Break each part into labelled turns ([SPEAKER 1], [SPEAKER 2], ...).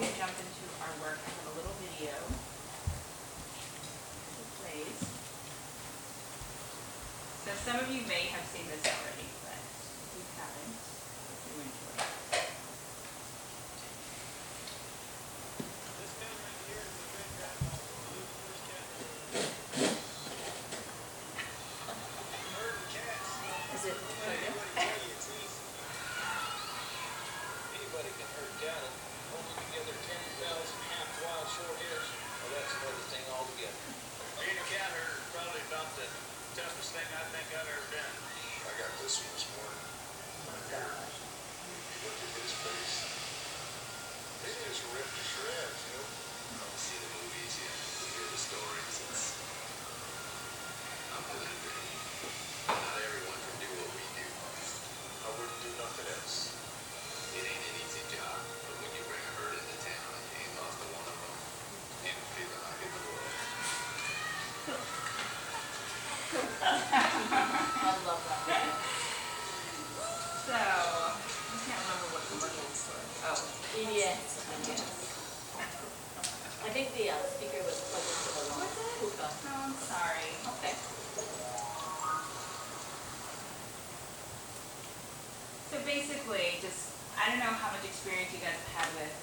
[SPEAKER 1] we jump into our work, I have a little video that plays. So some of you may have seen this already, but if you haven't, hope you enjoy it.
[SPEAKER 2] This gun right here is the red grandma. Blue first cat. Murder cats.
[SPEAKER 1] Is it
[SPEAKER 2] Anybody tell you it's easy? Anybody can hurt cattle. Holding together 10,000 half wild short hairs. Well, that's another thing altogether. Being a cat herder is probably about the toughest thing I think I've ever done.
[SPEAKER 3] I got this one this morning. Right here. Look at his face. It's just ripped to shreds, you know? You don't see the movies yet. You hear the stories. I'm a lifer. Not everyone can do what we do. I wouldn't do nothing else. It ain't an easy job, but when you bring a herd into town and you ain't lost a one of them, you don't feel like in the world.
[SPEAKER 1] I love that. So, I can't remember what the word was for. Oh,
[SPEAKER 4] Yes. I think the speaker was plugged into the wrong hookah.
[SPEAKER 1] no, I'm sorry.
[SPEAKER 4] Okay.
[SPEAKER 1] So basically, I don't know how much experience you guys have had with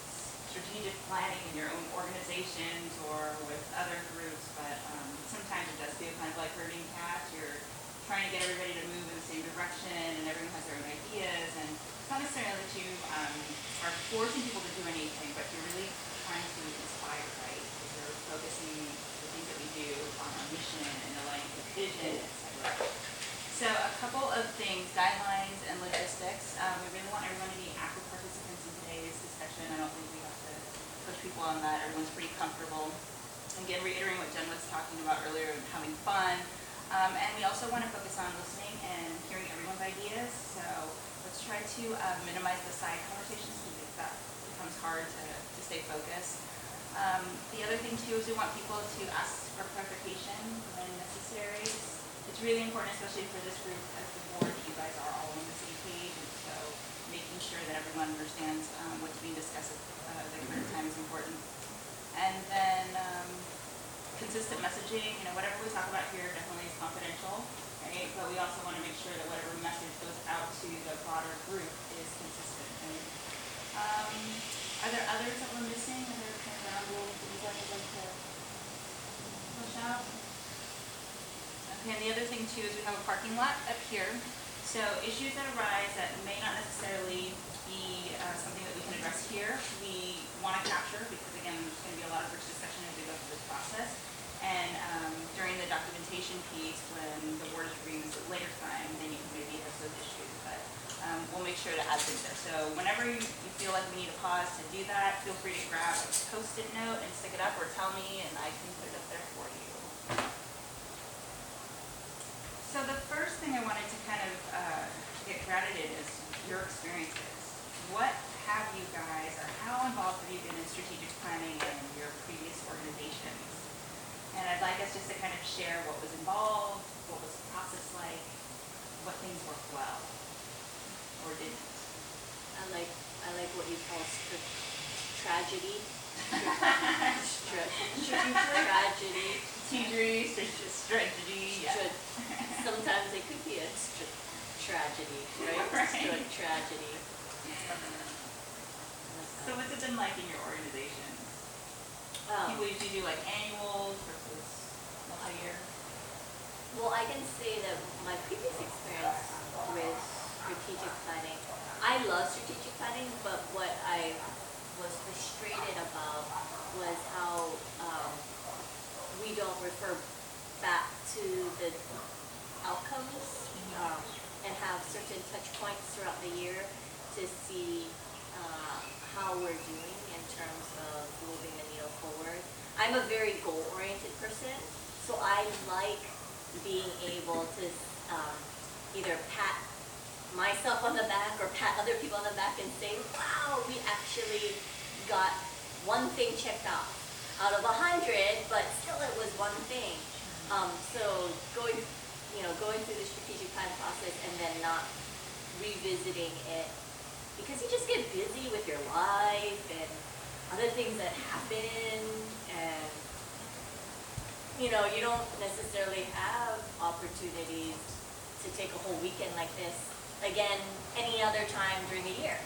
[SPEAKER 1] strategic planning in your own organizations or with other groups, but sometimes it does feel kind of like herding cats. You're trying to get everybody to move in the same direction, and everyone has their own ideas, and it's not necessarily that you are forcing people to do anything, but you're really trying to inspire, right? Because you're focusing the things that we do on our mission and aligning with vision, etc. So a couple of things, guidelines and logistics. We really want everyone to be active participants in today's discussion. I don't think we have to push people on that. Everyone's pretty comfortable. Again, reiterating what Jen was talking about earlier, having fun. And we also want to focus on listening and hearing everyone's ideas. So let's try to minimize the side conversations because that becomes hard to stay focused. The other thing too is we want people to ask for clarification when necessary. It's really important, especially for this group as the board, that you guys are all on the same page, and so making sure that everyone understands what's being discussed at the current time is important. And then consistent messaging, whatever we talk about here definitely is confidential, right? But we also want to make sure that whatever message goes out to the broader group is consistent. Right? Are there others that we're missing? Other kind of ground rules that you guys would like to push out? Okay, and the other thing too is we have a parking lot up here. So issues that arise that may not necessarily be something that we can address here, we want to capture because again, there's going to be a lot of rich discussion as we go through this process. And during the documentation piece, when the board is reviewing this at a later time, then you can maybe address those issues. But we'll make sure to add things there. So whenever you feel like we need a pause to do that, feel free to grab a Post-it note and stick it up or tell me and I can put it up there for you. So the first thing I wanted to kind of get grounded in is your experiences. What have you guys, or how involved have you been in strategic planning in your previous organizations? And I'd like us just to kind of share what was involved, what was the process like, what things worked well, or didn't.
[SPEAKER 4] I like what you call tragedy. Tragedy.
[SPEAKER 1] Strategy, yeah.
[SPEAKER 4] Sometimes it could be a tragedy, right?
[SPEAKER 1] Right.
[SPEAKER 4] Tragedy.
[SPEAKER 1] So what's it been like in your organization? People usually do like annuals versus multi-year.
[SPEAKER 4] Well, I can say that my previous experience with strategic planning, I love strategic planning, but what I was frustrated about was how we don't refer back to the outcomes and have certain touch points throughout the year to see how we're doing in terms of moving the needle forward. I'm a very goal-oriented person, so I like being able to either pat myself on the back or pat other people on the back and say, wow, we actually got one thing checked off out of 100, but still it was one thing. So going through the strategic plan process and then not revisiting it, because you just get busy with your life and other things that happen, and you know, you don't necessarily have opportunities to take a whole weekend like this again any other time during the year.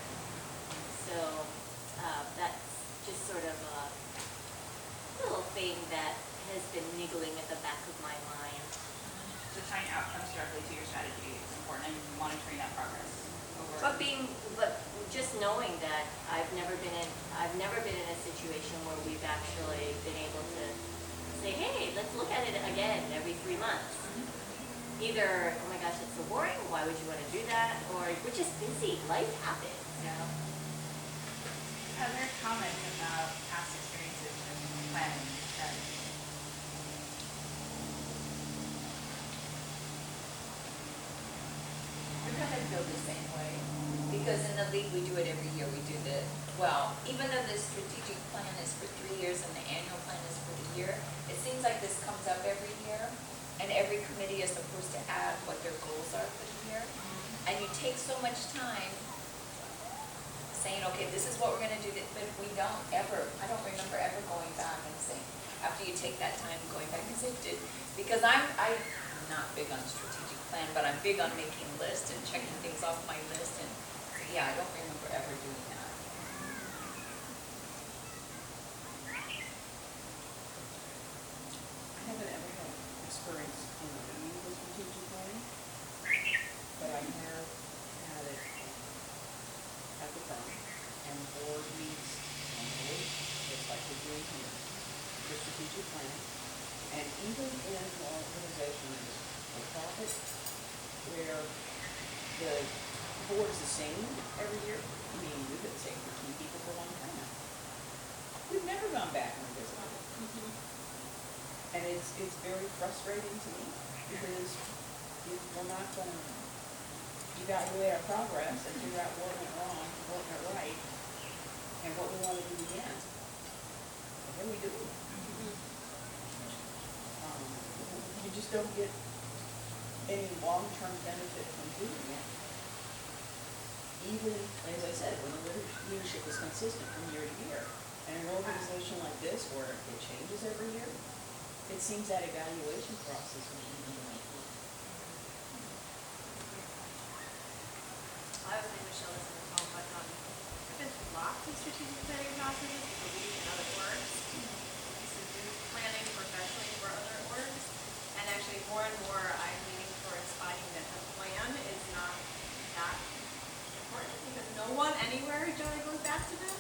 [SPEAKER 4] So that's just sort of a little thing that has been niggling at the back of my mind.
[SPEAKER 1] So tying outcomes directly to your strategy is important, and monitoring that progress over.
[SPEAKER 4] But just knowing that I've never been in a situation where we've actually been able to say, hey, let's look at it again every 3 months. Either, oh my gosh, it's so boring, why would you want to do that? Or we're just busy, life happens, you know?
[SPEAKER 1] Other comments about past experiences with planning strategy?
[SPEAKER 5] I kind of feel the same way, because in the league, we do it every year. We do well, even though the strategic plan is for 3 years and the annual plan is for the year, it seems like this comes up every year, and every committee is supposed to add what their goals are for the year. And you take so much time saying, okay, this is what we're gonna do, but we don't ever, I don't remember ever going back and saying, after you take that time, going back and say, because I'm not big on strategic plan, but I'm big on making lists and checking things off my list, and yeah, I don't remember ever doing that.
[SPEAKER 6] I haven't ever had experience in doing the strategic planning, but I have had it at the firm, and the board meets once a week, just like we're doing here, the strategic plan. And even in an organization that is for profit, where the board is the same every year, I mean, we've been the same for 2 people for a long time now. We've never gone back and revisited it. And it's very frustrating to me, because we're not going to evaluate our progress and figure out what went wrong, what went right, and what we want to do again. And then we do. You just don't get any long-term benefit from doing it. Even, as I said, when the leadership is consistent from year to year. And an organization like this, where it changes every year, it seems that evaluation process would be even more important.
[SPEAKER 7] I was named Michelle, this is home, but I've been through lots of strategic planning processes for leading and other orgs. I used to do planning professionally for other orgs, and actually more and more I'm leaning towards finding that the plan is not that important, because no one anywhere generally goes back to them.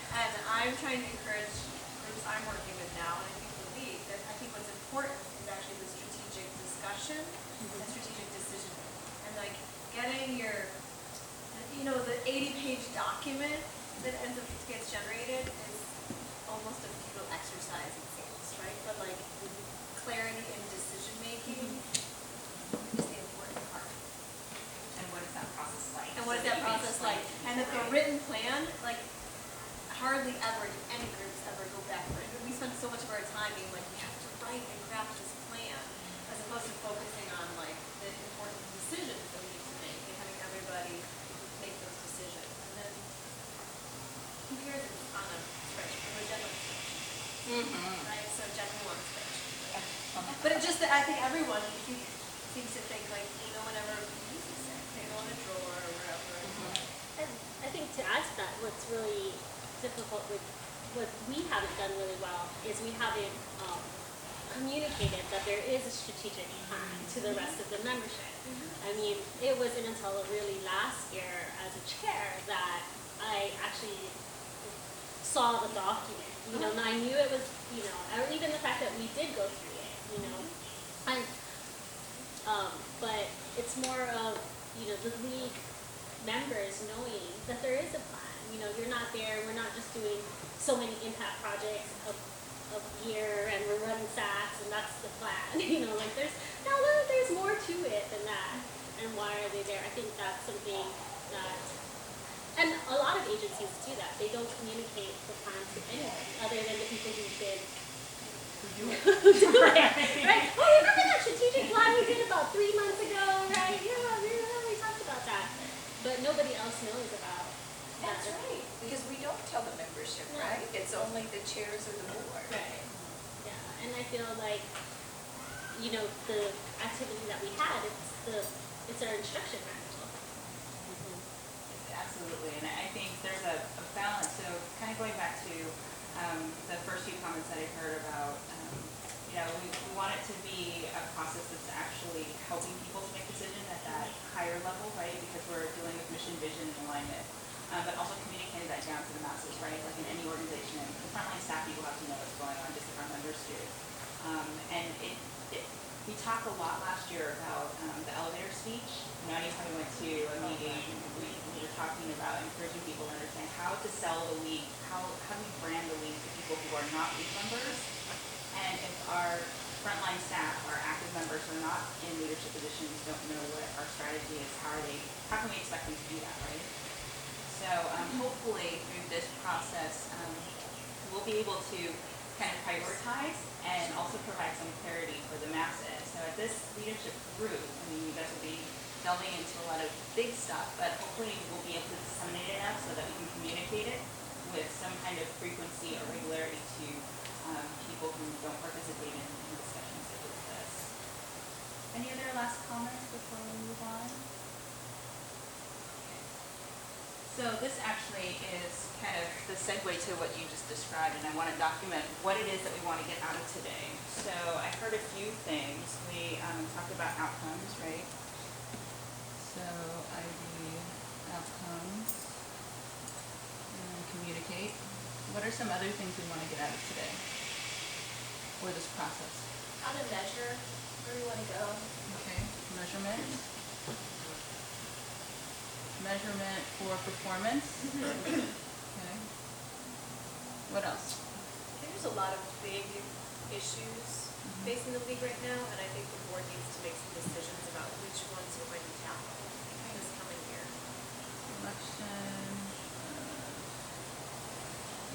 [SPEAKER 7] And I'm trying to encourage groups I'm working with now, and I think the league, that I think what's important is actually the strategic discussion and strategic decision. And like getting your, you know, the 80-page document that gets generated is almost a futile exercise, it seems, right? But like clarity in decision making is the important part.
[SPEAKER 1] And what is that process like?
[SPEAKER 7] And what is that process like? And if a written plan, like hardly ever do any groups ever go back. We spend so much of our time being like, we have to write and craft this plan, as opposed to focusing on like the important decisions that we need to make and having everybody make those decisions. And then who cares if it's on a spreadsheet or a general spreadsheet, right? So generally one spreadsheet. But it just, I think everyone seems to think like, you know, whenever you use it, they go in a drawer or wherever.
[SPEAKER 8] And I think to add to that, what's really difficult with what we haven't done really well is we haven't communicated that there is a strategic plan to the rest of the membership. I mean, it wasn't until really last year as a chair that I actually saw the document. You know, and I knew it was, you know, or even the fact that we did go through it, you know. And but it's more of, you know, the league members knowing that there is a plan. You know, you're not there, we're not just doing so many impact projects of year and we're running SATs and that's the plan. You know, like there's more to it than that. And why are they there? I think that's something that, and a lot of agencies do that. They don't communicate the plan to anyone other than the people who've been do it. Right? Oh, you remember that strategic plan we did about 3 months ago, right? Yeah, we talked about that. But nobody else knows about that.
[SPEAKER 5] That's right, because we don't tell the membership, right? It's only like the chairs of the board.
[SPEAKER 8] Right. Yeah, and I feel like, you know, the activity that we had, it's our instruction manual.
[SPEAKER 1] Absolutely, and I think there's a balance. So kind of going back to the first few comments that I heard about, you know, we want it to be a process that's actually helping people to make decisions at that higher level, right? Because we're dealing with mission, vision, and alignment, but also communicating that down to the masses, right? Like in any organization, the frontline staff people have to know what's going on, just if our members do. And we talked a lot last year about the elevator speech. You know, anytime we went to a meeting, we were talking about encouraging people to understand how to sell the league, how do we brand the league to people who are not league members. And if our frontline staff, our active members who are not in leadership positions, don't know what our strategy is, how can we expect them to do that, right? So hopefully through this process, we'll be able to kind of prioritize and also provide some clarity for the masses. So at this leadership group, I mean, you guys will be delving into a lot of big stuff, but hopefully we'll be able to disseminate it enough so that we can communicate it with some kind of frequency or regularity to people who don't participate in discussions such as this. Any other last comments before we move on? So this actually is kind of the segue to what you just described, and I want to document what it is that we want to get out of today. So I heard a few things. We talked about outcomes, right? So ID outcomes and communicate. What are some other things we want to get out of today for this process?
[SPEAKER 4] How to measure where we want to go.
[SPEAKER 1] Okay, measurement. Measurement for performance. Okay. What else?
[SPEAKER 7] There's a lot of big issues facing the league right now, and I think the board needs to make some decisions about which ones we're going to tackle this coming year.
[SPEAKER 1] Selection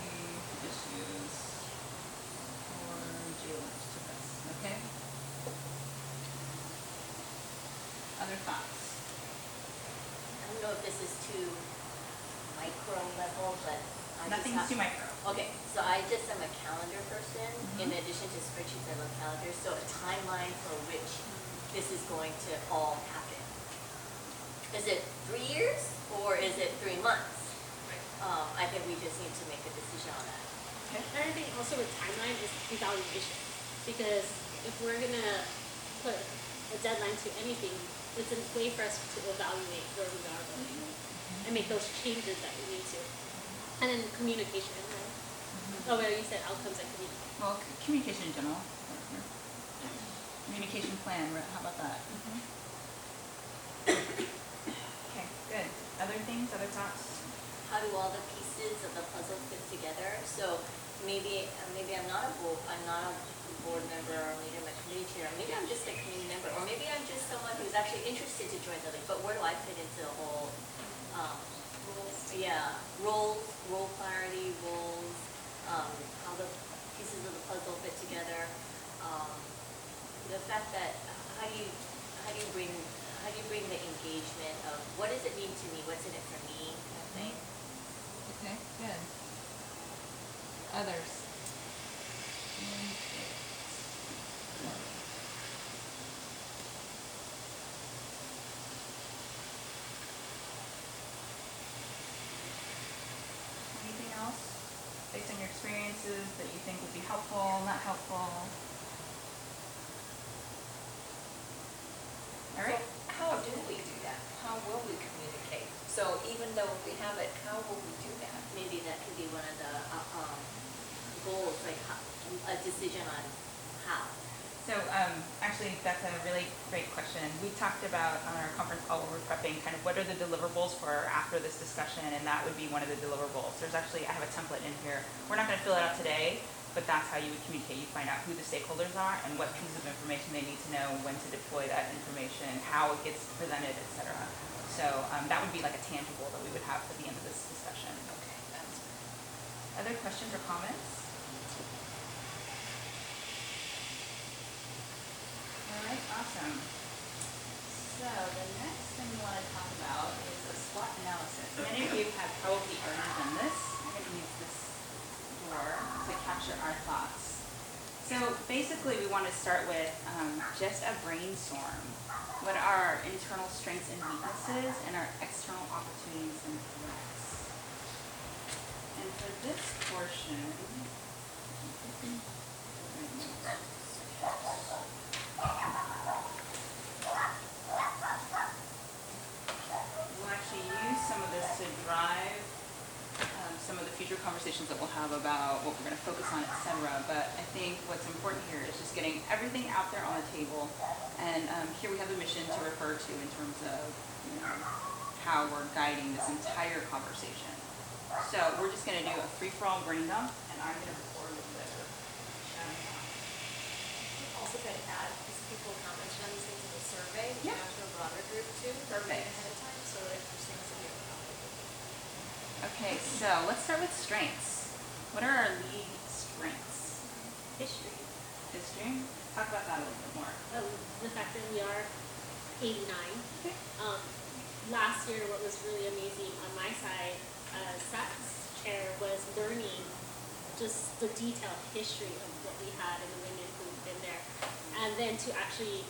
[SPEAKER 1] the issues for GLS to this. Okay. Other thoughts?
[SPEAKER 4] I don't know if this is too micro level, but I
[SPEAKER 1] Nothing's
[SPEAKER 4] just
[SPEAKER 1] too micro.
[SPEAKER 4] Okay, so I just am a calendar person. In addition to spreadsheets, I love calendars. So a timeline for which this is going to all happen. Is it 3 years or is it 3 months? I think we just need to make a decision on that.
[SPEAKER 8] And I think also with timeline is evaluation, because if we're gonna put a deadline to anything, it's a way for us to evaluate where we are going and make those changes that we need to. And then communication, right? Oh, well, you said outcomes and communication.
[SPEAKER 1] Well, communication in general. Communication plan, how about that? Okay, good. Other things, other thoughts?
[SPEAKER 4] How do all the pieces of the puzzle fit together? So maybe I'm not a board member or leader, I'm a committee chair. Maybe I'm just a committee member, or maybe I'm just someone who's actually interested to join the league. But where do I fit into the whole? Role clarity, roles, how the pieces of the puzzle fit together. The fact that how do you bring the engagement of what does it mean to me? What's in it for me? Kind of thing.
[SPEAKER 1] Okay, good. Others? Anything else based on your experiences that you think would be helpful, not helpful? All right.
[SPEAKER 5] So how do we do that? How will we communicate? So even though we have it, how will we do that?
[SPEAKER 4] Maybe that could be one of the goals, like a decision on how.
[SPEAKER 1] So actually, that's a really great question. We talked about on our conference call where we're prepping kind of what are the deliverables for after this discussion, and that would be one of the deliverables. There's actually, I have a template in here. We're not going to fill it out today, but that's how you would communicate. You find out who the stakeholders are and what pieces of information they need to know, when to deploy that information, how it gets presented, etc. So that would be like a tangible that we would have at the end of this discussion.
[SPEAKER 5] Okay, that's
[SPEAKER 1] Other questions or comments? All right, awesome. So the next thing we want to talk about is a SWOT analysis. Many of you have probably already done this. I'm going to use this door. So basically, we want to start with just a brainstorm. What are our internal strengths and weaknesses and our external opportunities and threats? And for this portion, we'll actually use some of this to drive some of the future conversations that we'll have about what we're going to focus on, etc. But I think what's important here is just getting everything out there on the table. And here we have the mission to refer to in terms of how we're guiding this entire conversation. So we're just going to do a free-for-all brain dump, and I'm going to record a little bit of shouting out.
[SPEAKER 7] Also could add just people commented on these things in the survey,
[SPEAKER 1] Yeah.
[SPEAKER 7] to a broader group too.
[SPEAKER 1] Perfect.
[SPEAKER 7] Ahead of time, so if there's things that you don't know.
[SPEAKER 1] Okay, so let's start with strengths. What are our lead strengths?
[SPEAKER 8] History.
[SPEAKER 1] History? Talk about that a little bit more.
[SPEAKER 8] The fact that we are 89.
[SPEAKER 1] Okay.
[SPEAKER 8] Last year, what was really amazing on my side, SAT's chair, was learning just the detailed history of what we had and the women who've been there. And then to actually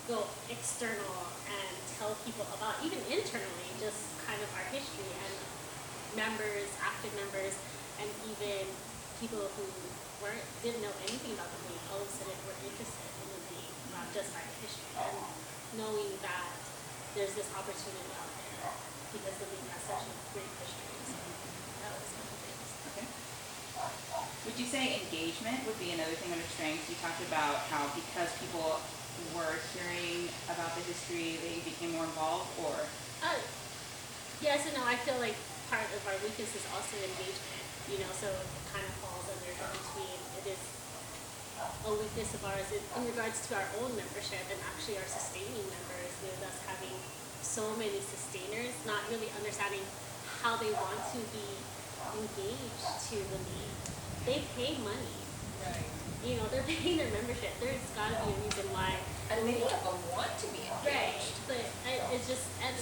[SPEAKER 8] go external and tell people about, even internally, just kind of our history and members, active members, and even people who didn't know anything about the league, all of a sudden were interested in the league, not just by the history. And knowing that there's this opportunity out there because the league has such a great history. So that was one of the things.
[SPEAKER 1] Okay. Would you say engagement would be another thing under strengths? You talked about how because people were hearing about the history, they became more involved, or?
[SPEAKER 8] Yes and no. I feel like part of our weakness is also engagement, so it kind of falls under the between. It is a weakness of ours in regards to our own membership and actually our sustaining members, with us having so many sustainers, not really understanding how they want to be engaged to the league. They pay money.
[SPEAKER 5] Right.
[SPEAKER 8] They're paying their membership. There's got to be a reason why.
[SPEAKER 5] And many of them want to be
[SPEAKER 8] Right.
[SPEAKER 5] engaged.
[SPEAKER 8] But it's just, and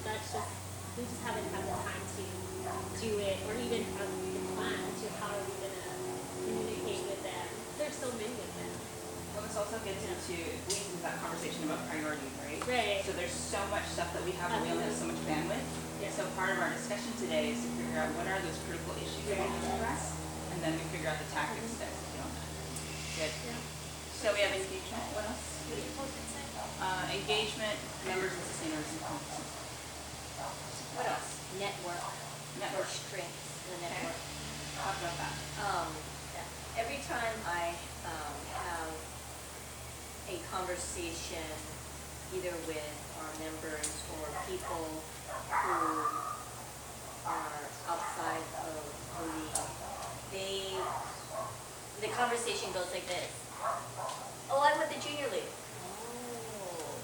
[SPEAKER 8] that's just, we just haven't had the time to do it, or even have the plan to how are we going to communicate with them. There's so many of them.
[SPEAKER 1] Well, this also gets bleeds into that conversation about priorities, right?
[SPEAKER 8] Right.
[SPEAKER 1] So there's so much stuff that we have, and we only have so much bandwidth.
[SPEAKER 8] Yeah.
[SPEAKER 1] So part of our discussion today is to figure out what are those critical issues that we need to address, and then we figure out the tactics to execute on that. Good.
[SPEAKER 8] Yeah.
[SPEAKER 1] So we have engagement. What else? Engagement, members and sustainers, and competency. What else?
[SPEAKER 4] Network.
[SPEAKER 1] Network.
[SPEAKER 4] Or strengths, the
[SPEAKER 1] Okay.
[SPEAKER 4] network.
[SPEAKER 1] Talk about that.
[SPEAKER 4] Every time I have a conversation either with our members or people who are outside of the league, the conversation goes like this. Oh, I'm with the junior league. Oh,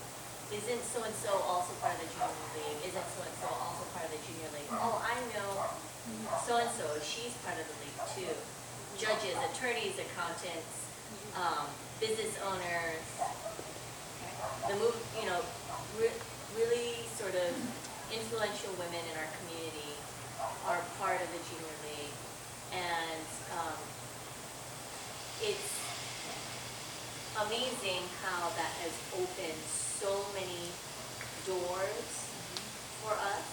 [SPEAKER 4] isn't so-and-so also part of the junior league? Isn't so-and-so also part of the junior league? Oh, I know so-and-so, she's part of the league too. Judges, attorneys, accountants, business owners, really sort of influential women in our community are part of the junior league. And it's amazing how that has opened so many doors for us.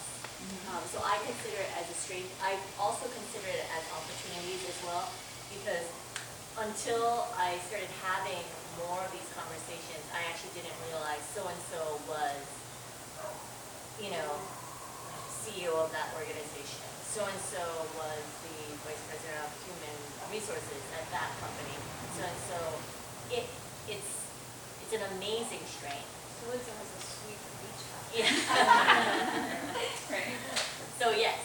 [SPEAKER 4] So I consider it as a strength. I also consider it as opportunities as well, because until I started having more of these conversations, I actually didn't realize so-and-so was, CEO of that organization. So-and-so was the vice president of human resources at that company. So-and-so, it's an amazing strength.
[SPEAKER 7] So-and-so has a sweet beach house.
[SPEAKER 4] Yeah.
[SPEAKER 1] Right.
[SPEAKER 4] So yes,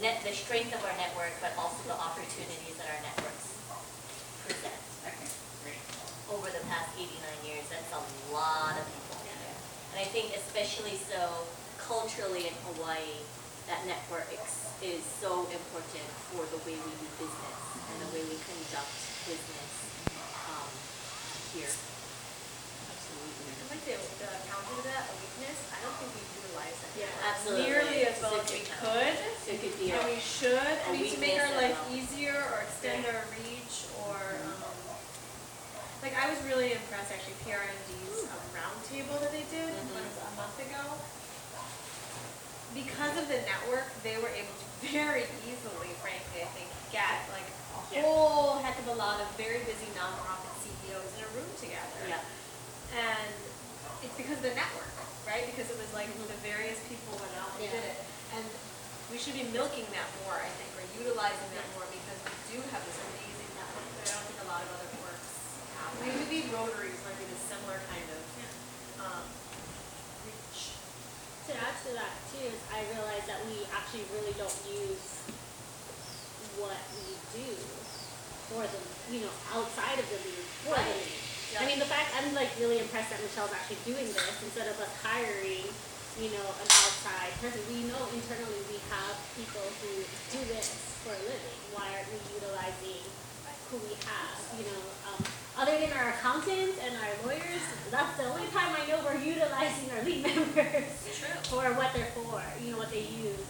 [SPEAKER 4] the strength of our network, but also the opportunities that our networks present.
[SPEAKER 1] Okay. Great.
[SPEAKER 4] Over the past 89 years, that's a lot of people. And I think especially so culturally in Hawaii, that network is so important for the way we do business and the way we conduct business here.
[SPEAKER 7] I'd like to counter to that, a weakness, I don't think we utilize that.
[SPEAKER 8] Yeah.
[SPEAKER 4] Absolutely.
[SPEAKER 7] Nearly as well as we could,
[SPEAKER 4] So it could be
[SPEAKER 7] and we should,
[SPEAKER 4] a
[SPEAKER 7] to make our
[SPEAKER 4] weakness
[SPEAKER 7] life
[SPEAKER 4] as well.
[SPEAKER 7] easier or extend our reach, was really impressed actually, PRND's roundtable that they did a month ago. Because of the network, they were able to very easily, frankly, I think, get like a whole heck of a lot of very busy nonprofit CEOs in a room together.
[SPEAKER 4] Yeah.
[SPEAKER 7] And it's because of the network, right? Because it was like the various people went out and did it. And we should be milking that more, I think, or utilizing that more because we do have this amazing network that I don't think a lot of other works have. Maybe Rotaries might be the similar kind of reach.
[SPEAKER 8] To add to that too, is I realize that we actually really don't use what we do for the, outside of the league, for the league. I mean, the fact, I'm like really impressed that Michelle's actually doing this instead of us hiring, an outside person. We know internally we have people who do this for a living. Why aren't we utilizing who we have, other than our accountants and our lawyers? That's the only time I know we're utilizing our league members for what they're for, what they use,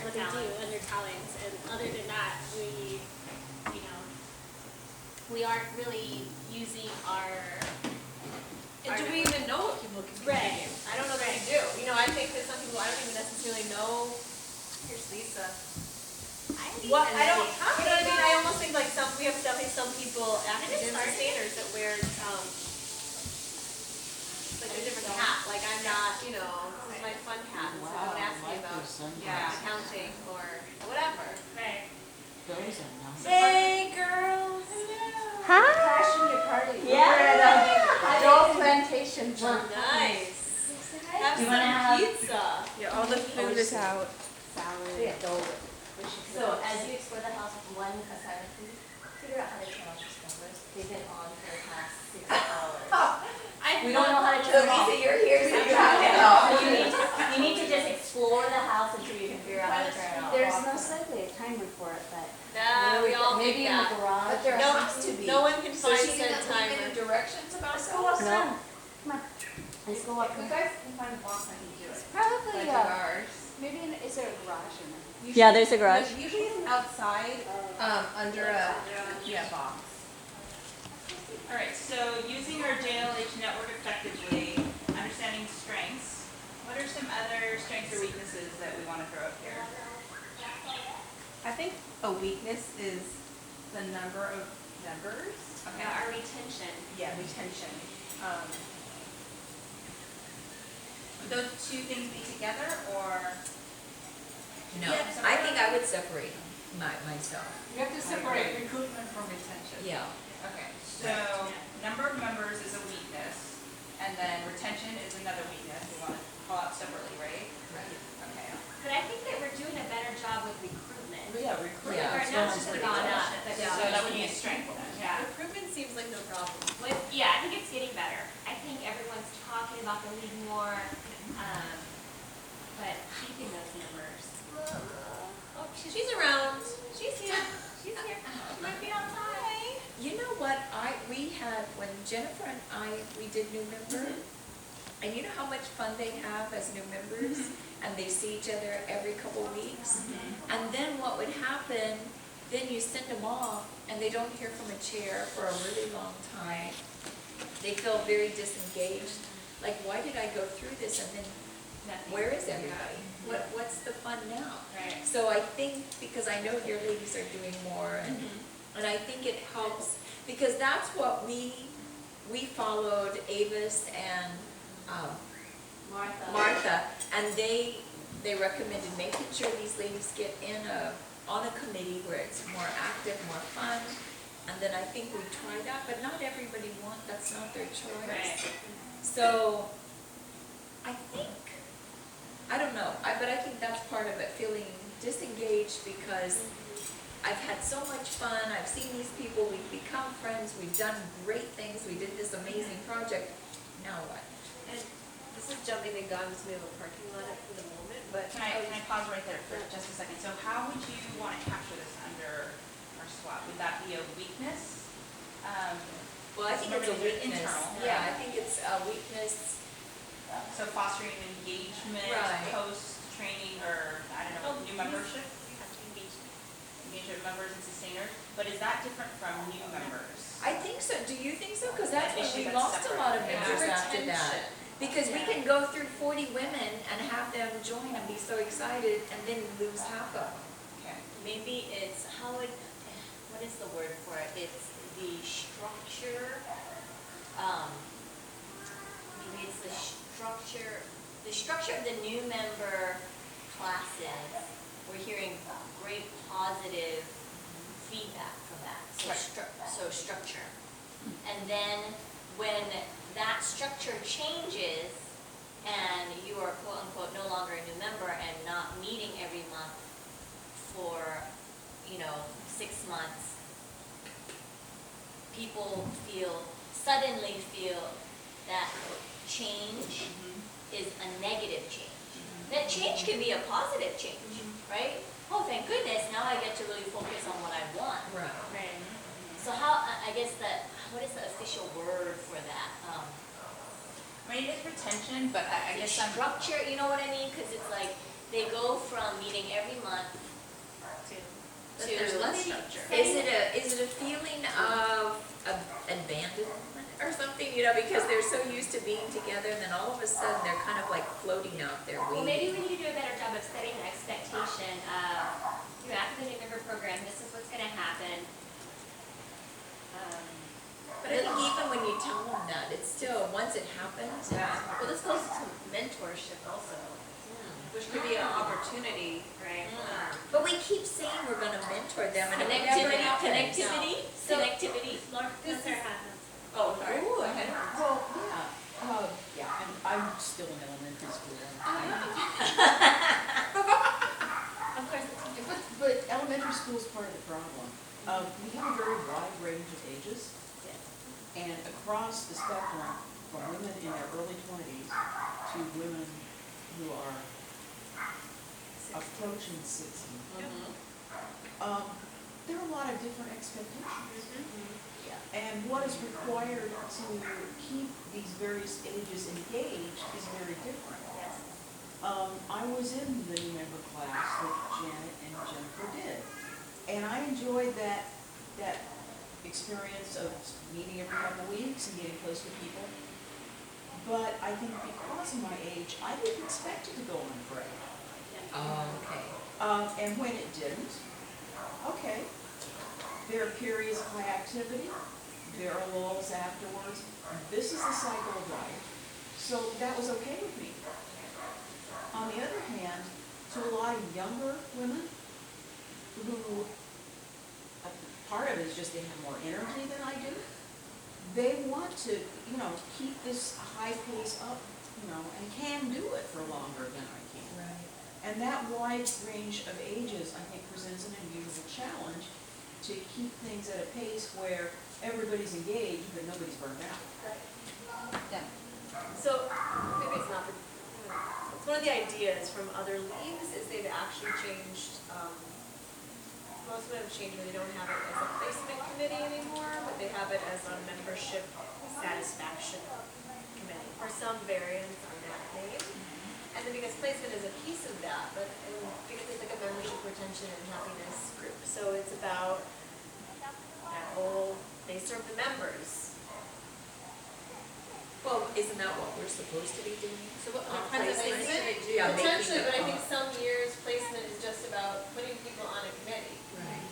[SPEAKER 8] what they do, and their talents. And other than that, we aren't really using our.
[SPEAKER 7] And do we even know what people can contribute? I don't know that we do. I think that some people, I don't even necessarily know. Here's Lisa. What I don't, you know what I mean? I almost think like we have definitely some people, academics and standards that wear like a different hat. Like I'm not, this is my fun hat. So I would ask me about accounting or whatever.
[SPEAKER 8] Right.
[SPEAKER 6] Those are nice.
[SPEAKER 7] Hey girls.
[SPEAKER 4] Hi.
[SPEAKER 6] Crashing your party.
[SPEAKER 4] Yeah.
[SPEAKER 6] We're at Adult Plantation.
[SPEAKER 7] Nice. Have
[SPEAKER 4] Do you
[SPEAKER 7] some
[SPEAKER 4] wanna have-
[SPEAKER 7] pizza.
[SPEAKER 9] Yeah, all the food is out.
[SPEAKER 6] Salad. Yeah,
[SPEAKER 4] So as you explore the house, one assignment for you, figure out how to turn off your sprinklers. They've been on for the past 6 hours. We don't know how to turn them off.
[SPEAKER 5] Lisa, you're here, so you
[SPEAKER 4] Yeah.
[SPEAKER 5] have to know.
[SPEAKER 4] You need to just explore the house until you can figure out how to turn it off.
[SPEAKER 10] There's most likely a timer for it, but
[SPEAKER 7] Nah, we all
[SPEAKER 6] Maybe
[SPEAKER 7] think
[SPEAKER 6] in the
[SPEAKER 7] that.
[SPEAKER 6] garage.
[SPEAKER 9] But there
[SPEAKER 7] No,
[SPEAKER 9] has to be.
[SPEAKER 7] no one can
[SPEAKER 5] So
[SPEAKER 7] find
[SPEAKER 5] she
[SPEAKER 7] said
[SPEAKER 5] didn't leave
[SPEAKER 7] timer.
[SPEAKER 5] any directions about
[SPEAKER 10] let's go up
[SPEAKER 5] those?
[SPEAKER 10] there. Come on. Let's go up
[SPEAKER 1] If you
[SPEAKER 10] there.
[SPEAKER 1] guys can find a box, I can do it.
[SPEAKER 10] Probably,
[SPEAKER 9] Like ours.
[SPEAKER 10] maybe, is there a garage in there?
[SPEAKER 4] Yeah, there's a garage.
[SPEAKER 9] Usually it's outside, under a, box.
[SPEAKER 1] All right, so using our JLH network effectively, understanding strengths, what are some other strengths or weaknesses that we want to throw up here?
[SPEAKER 9] I think a weakness is the number of members.
[SPEAKER 1] Okay.
[SPEAKER 4] Our retention.
[SPEAKER 9] Yeah, retention.
[SPEAKER 1] Would those two things be together, or?
[SPEAKER 5] No,
[SPEAKER 1] Yeah,
[SPEAKER 5] I think I would separate them, myself.
[SPEAKER 9] You have to separate recruitment from retention.
[SPEAKER 5] Yeah.
[SPEAKER 1] Okay, so number of members is a weakness, and then retention is another weakness. We want to call out separately, right?
[SPEAKER 5] Right.
[SPEAKER 1] Okay.
[SPEAKER 4] But I think that we're doing a better job with recruitment.
[SPEAKER 6] Yeah, recruit.
[SPEAKER 5] Yeah.
[SPEAKER 4] Our numbers have gone up. but
[SPEAKER 1] So that would be a strength then, yeah.
[SPEAKER 7] Recruitment seems like no problem.
[SPEAKER 4] I think it's getting better. I think everyone's talking about the league more, but keeping those numbers.
[SPEAKER 7] Oh, she's around. She's here. She's here. She might be outside.
[SPEAKER 5] You know what, we had, when Jennifer and we did new member, and you know how much fun they have as new members, and they see each other every couple weeks, and then what would happen, then you send them off, and they don't hear from a chair for a really long time. They feel very disengaged, like, why did I go through this, and then where is everybody? What's the fun now?
[SPEAKER 1] Right.
[SPEAKER 5] So I think, because I know your ladies are doing more, and I think it helps, because that's what we followed Avis and Martha, and they recommended making sure these ladies get on a committee where it's more active, more fun, and then I think we try that, but not everybody that's not their choice.
[SPEAKER 1] Right.
[SPEAKER 5] So, I don't know, but I think that's part of it, feeling disengaged because I've had so much fun, I've seen these people, we've become friends, we've done great things, we did this amazing project, now what?
[SPEAKER 7] And this is jumping the gun, so we have a parking lot for the moment, but.
[SPEAKER 1] Can I pause right there for just a second? So how would you want to capture this under our SWOT? Would that be a weakness?
[SPEAKER 5] Well, I think it's a weakness.
[SPEAKER 1] Internal.
[SPEAKER 5] Yeah, I think it's a weakness.
[SPEAKER 1] So fostering engagement,
[SPEAKER 5] Right.
[SPEAKER 1] post-training, or, I don't know, new membership? Engagement, members and sustainers, but is that different from new members?
[SPEAKER 5] I think so, do you think so? Cause that's when
[SPEAKER 1] Issue
[SPEAKER 5] we
[SPEAKER 1] that's
[SPEAKER 5] lost a
[SPEAKER 1] separate.
[SPEAKER 5] lot of
[SPEAKER 1] Yeah.
[SPEAKER 5] members after that.
[SPEAKER 7] Retention.
[SPEAKER 5] Because we
[SPEAKER 7] Yeah.
[SPEAKER 5] can go through 40 women and have them join and be so excited and then lose half of them.
[SPEAKER 1] Okay.
[SPEAKER 4] Maybe it's how it, what is the word for it? It's the structure, maybe it's the structure of the new member classes. We're hearing great positive feedback from that, so
[SPEAKER 1] Right.
[SPEAKER 4] so structure. And then when that structure changes and you are quote unquote no longer a new member and not meeting every month for, 6 months, people suddenly feel that change is a negative change. That change can be a positive change, right? Oh, thank goodness, now I get to really focus on what I want.
[SPEAKER 5] Right.
[SPEAKER 1] Right.
[SPEAKER 4] So what is the official word for that?
[SPEAKER 1] I mean, it's retention, but I guess I'm.
[SPEAKER 4] Structure, you know what I mean? Because it's like, they go from meeting every month to.
[SPEAKER 1] There's less structure.
[SPEAKER 5] Is it a feeling of abandonment or something, because they're so used to being together and then all of a sudden they're kind of like floating out there
[SPEAKER 10] Well,
[SPEAKER 5] waiting?
[SPEAKER 10] maybe we need to do a better job of setting the expectation of, after the new member program, this is what's gonna happen.
[SPEAKER 5] But I think even when you tell them that, it's still, once it happens,
[SPEAKER 7] Well, this goes to mentorship also, which could be an opportunity, right?
[SPEAKER 5] but we keep saying we're gonna mentor them and it never happens.
[SPEAKER 4] Connectivity.
[SPEAKER 8] That's our hat.
[SPEAKER 7] Oh, sorry.
[SPEAKER 6] Ooh, ahead. Well, yeah, I'm still in elementary school.
[SPEAKER 8] Of course, the teacher.
[SPEAKER 6] But elementary school is part of the problem. We have a very wide range of ages. And across the spectrum, from women in their early 20s to women who are approaching 60. There are a lot of different expectations. And what is required to keep these various ages engaged is very different. I was in the new member class that Janet and Jennifer did. And I enjoyed that experience of meeting every couple of weeks and getting close to people. But I think because of my age, I didn't expect it to go on forever.
[SPEAKER 5] Oh, okay.
[SPEAKER 6] And when it didn't, okay, there are periods of high activity, there are lulls afterwards. This is the cycle of life. So that was okay with me. On the other hand, to a lot of younger women who, part of it is just they have more energy than I do, they want to, keep this high pace up, and can do it for longer than I can.
[SPEAKER 5] Right.
[SPEAKER 6] And that wide range of ages, I think, presents an unusual challenge to keep things at a pace where everybody's engaged, but nobody's burned out.
[SPEAKER 7] So, maybe it's not, one of the ideas from other leagues is they've actually changed, most of them have changed where they don't have it as a placement committee anymore, but they have it as a membership satisfaction committee, or some variance on that name. And then because placement is a piece of that, but because it's like a membership retention and happiness group, so it's about that whole, they serve the members.
[SPEAKER 5] Well, isn't that what we're supposed to be doing?
[SPEAKER 7] So what
[SPEAKER 5] Placement?
[SPEAKER 7] placement?
[SPEAKER 5] Yeah, making
[SPEAKER 7] Potentially,
[SPEAKER 5] the
[SPEAKER 7] but I think
[SPEAKER 5] call.
[SPEAKER 7] some years placement is just about putting people on a committee.
[SPEAKER 5] Right.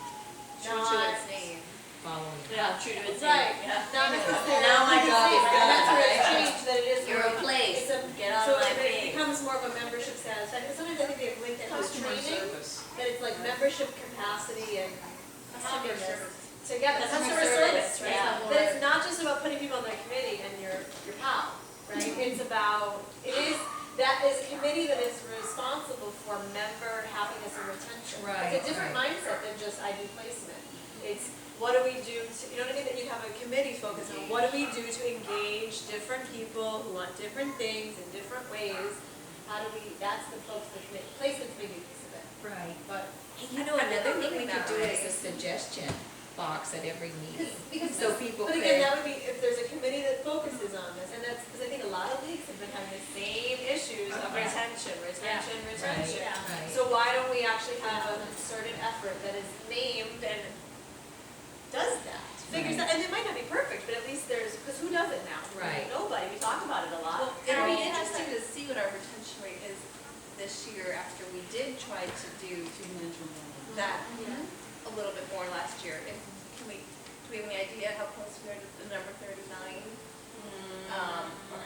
[SPEAKER 7] True to its name.
[SPEAKER 5] Following.
[SPEAKER 4] Yeah, true to its
[SPEAKER 7] Right,
[SPEAKER 4] name, yeah.
[SPEAKER 7] not necessarily.
[SPEAKER 4] Now my job is
[SPEAKER 7] And
[SPEAKER 4] done,
[SPEAKER 7] that's where it's
[SPEAKER 4] right?
[SPEAKER 7] changed, that it is.
[SPEAKER 4] You're
[SPEAKER 7] more-
[SPEAKER 4] replaced.
[SPEAKER 7] it's a-
[SPEAKER 4] Get on
[SPEAKER 7] so
[SPEAKER 4] my
[SPEAKER 7] it
[SPEAKER 4] page.
[SPEAKER 7] becomes more of a membership satisfaction. Sometimes I think they've linked it with
[SPEAKER 6] Customer
[SPEAKER 7] training,
[SPEAKER 6] service.
[SPEAKER 7] that it's like membership capacity and
[SPEAKER 4] Customer
[SPEAKER 7] happiness
[SPEAKER 4] service.
[SPEAKER 7] together.
[SPEAKER 4] Customer
[SPEAKER 7] Customer service,
[SPEAKER 4] service,
[SPEAKER 7] right?
[SPEAKER 4] yeah.
[SPEAKER 7] But it's not just about putting people on the committee and your pal, right? It's about, that is a committee that is responsible for member happiness and retention.
[SPEAKER 5] Right,
[SPEAKER 7] It's a different mindset than just I do placement. It's what do we do to, you know what I mean, that you have a committee focus on, what do we do to engage different people who want different things in different ways? How do we, that's the folks, the committee, placement's a big piece of it,
[SPEAKER 5] Right.
[SPEAKER 7] but.
[SPEAKER 5] Another thing we could do
[SPEAKER 7] That
[SPEAKER 5] is
[SPEAKER 7] way.
[SPEAKER 5] a suggestion box at every meeting.
[SPEAKER 7] Because
[SPEAKER 5] So people
[SPEAKER 7] But
[SPEAKER 5] could.
[SPEAKER 7] again, that would be, if there's a committee that focuses on this, and that's, because I think a lot of leagues have been having the same issues of retention.
[SPEAKER 5] Right, right.
[SPEAKER 7] So why don't we actually have a concerted effort that is named that a little bit more last year. Do we have any idea how close we are to the number 39? Or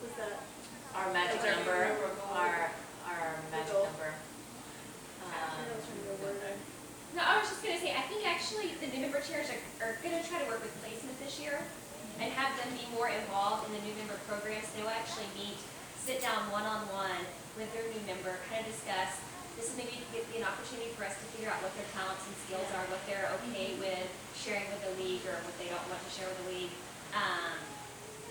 [SPEAKER 7] was that?
[SPEAKER 5] Our magic
[SPEAKER 7] Is there
[SPEAKER 5] number,
[SPEAKER 7] a number goal?
[SPEAKER 5] our magic
[SPEAKER 7] goal?
[SPEAKER 5] number.
[SPEAKER 10] No, I was just gonna say, I think actually the new member chairs are gonna try to work with placement this year and have them be more involved in the new member programs. They'll actually meet, sit down one-on-one with their new member, kind of discuss, this is maybe be an opportunity for us to figure out what their talents and skills are, what they're okay with sharing with the league or what they don't want to share with the league.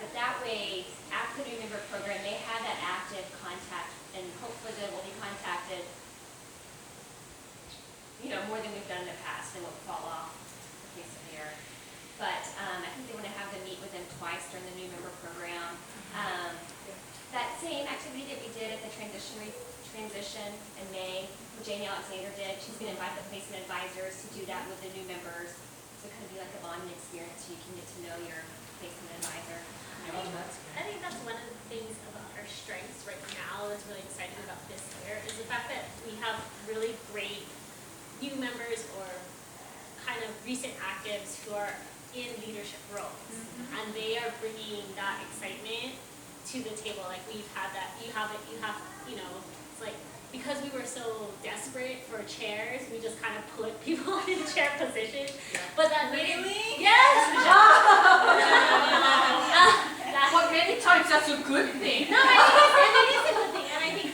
[SPEAKER 10] But that way, after the new member program, they have that active contact and hopefully they will be contacted more than we've done in the past and won't fall off the face of the earth. But I think they want to have them meet with them twice during the new member program. That same activity that we did at the transition in May, what Jamie Alexander did, she's going to invite the placement advisors to do that with the new members. So it could be like a bonding experience. You can get to know your placement advisor.
[SPEAKER 8] I think that's one of the things about our strengths right now that's really exciting about this year is the fact that we have really great new members or kind of recent actives who are in leadership roles. And they are bringing that excitement to the table. Like we've had that, you have, it's like, because we were so desperate for chairs, we just kind of put people in chair positions. But that
[SPEAKER 7] Really?
[SPEAKER 8] Yes!
[SPEAKER 6] Well, many times that's a good thing.
[SPEAKER 8] No, I think it is a good thing, and I think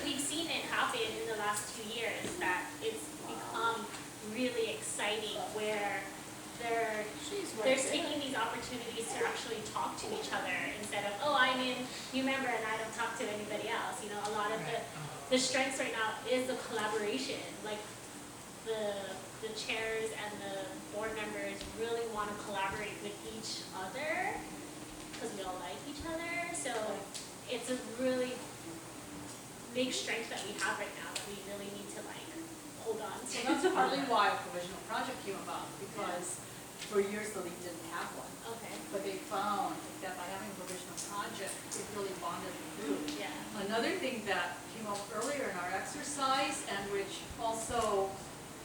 [SPEAKER 8] we've seen it happen in the last 2 years that it's become really exciting where they're taking these opportunities to actually talk to each other instead of, oh, I'm in new member and I don't talk to anybody else. A lot of the strengths right now is the collaboration. Like the chairs and the board members really want to collaborate with each other because we all like each other. So it's a really big strength that we have right now that we really need to hold on to.
[SPEAKER 11] Well, that's partly why a provisional project came about, because for years the league didn't have one.
[SPEAKER 8] Okay.
[SPEAKER 11] But they found that by having a provisional project, it really bonded the group.
[SPEAKER 8] Yeah.
[SPEAKER 11] Another thing that came up earlier in our exercise, and which also,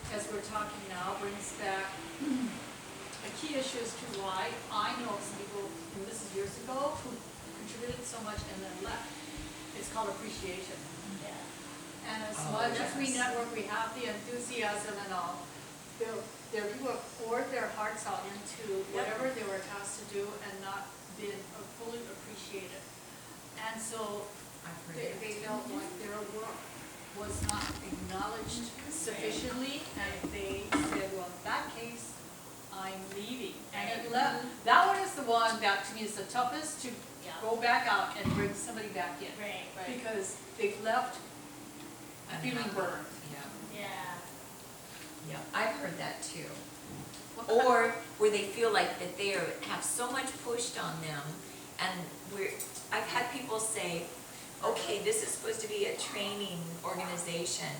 [SPEAKER 11] as we're talking now, brings back a key issue as to why I know some people, and this is years ago, who contributed so much and then left. It's called appreciation. And as much as we network, we have the enthusiasm and all, there are people who poured their hearts out into whatever they were tasked to do and not been fully appreciated. And so they felt like their work was not acknowledged sufficiently, and they said, well, in that case, I'm leaving. And it left, that one is the one that to me is the toughest to go back out and bring somebody back in.
[SPEAKER 8] Right.
[SPEAKER 11] Because they've left feeling burned.
[SPEAKER 5] Yeah, I've heard that too. Or where they feel like that they have so much pushed on them, and I've had people say, okay, this is supposed to be a training organization,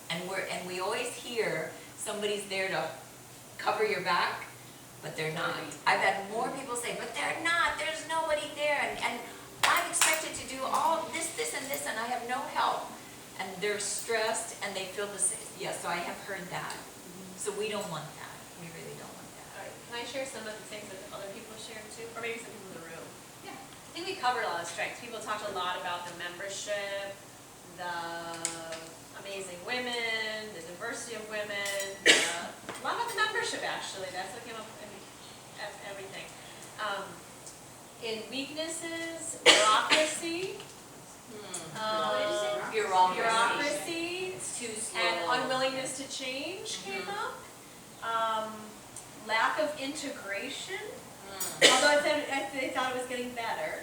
[SPEAKER 5] and we always hear somebody's there to cover your back, but they're not. I've had more people say, but they're not, there's nobody there, and I'm expected to do all this, and this, and I have no help. And they're stressed and they feel the same. Yeah, so I have heard that. So we don't want that. We really don't want that.
[SPEAKER 7] All right, can I share some of the things that other people shared too? Or maybe some people in the room?
[SPEAKER 11] Yeah.
[SPEAKER 7] I think we covered a lot of strengths. People talked a lot about the membership, the amazing women, the diversity of women, a lot about the membership actually. That's what came up in everything. In weaknesses, bureaucracy. Bureaucracy
[SPEAKER 5] Too slow.
[SPEAKER 7] and unwillingness to change came up. Lack of integration, although they thought it was getting better.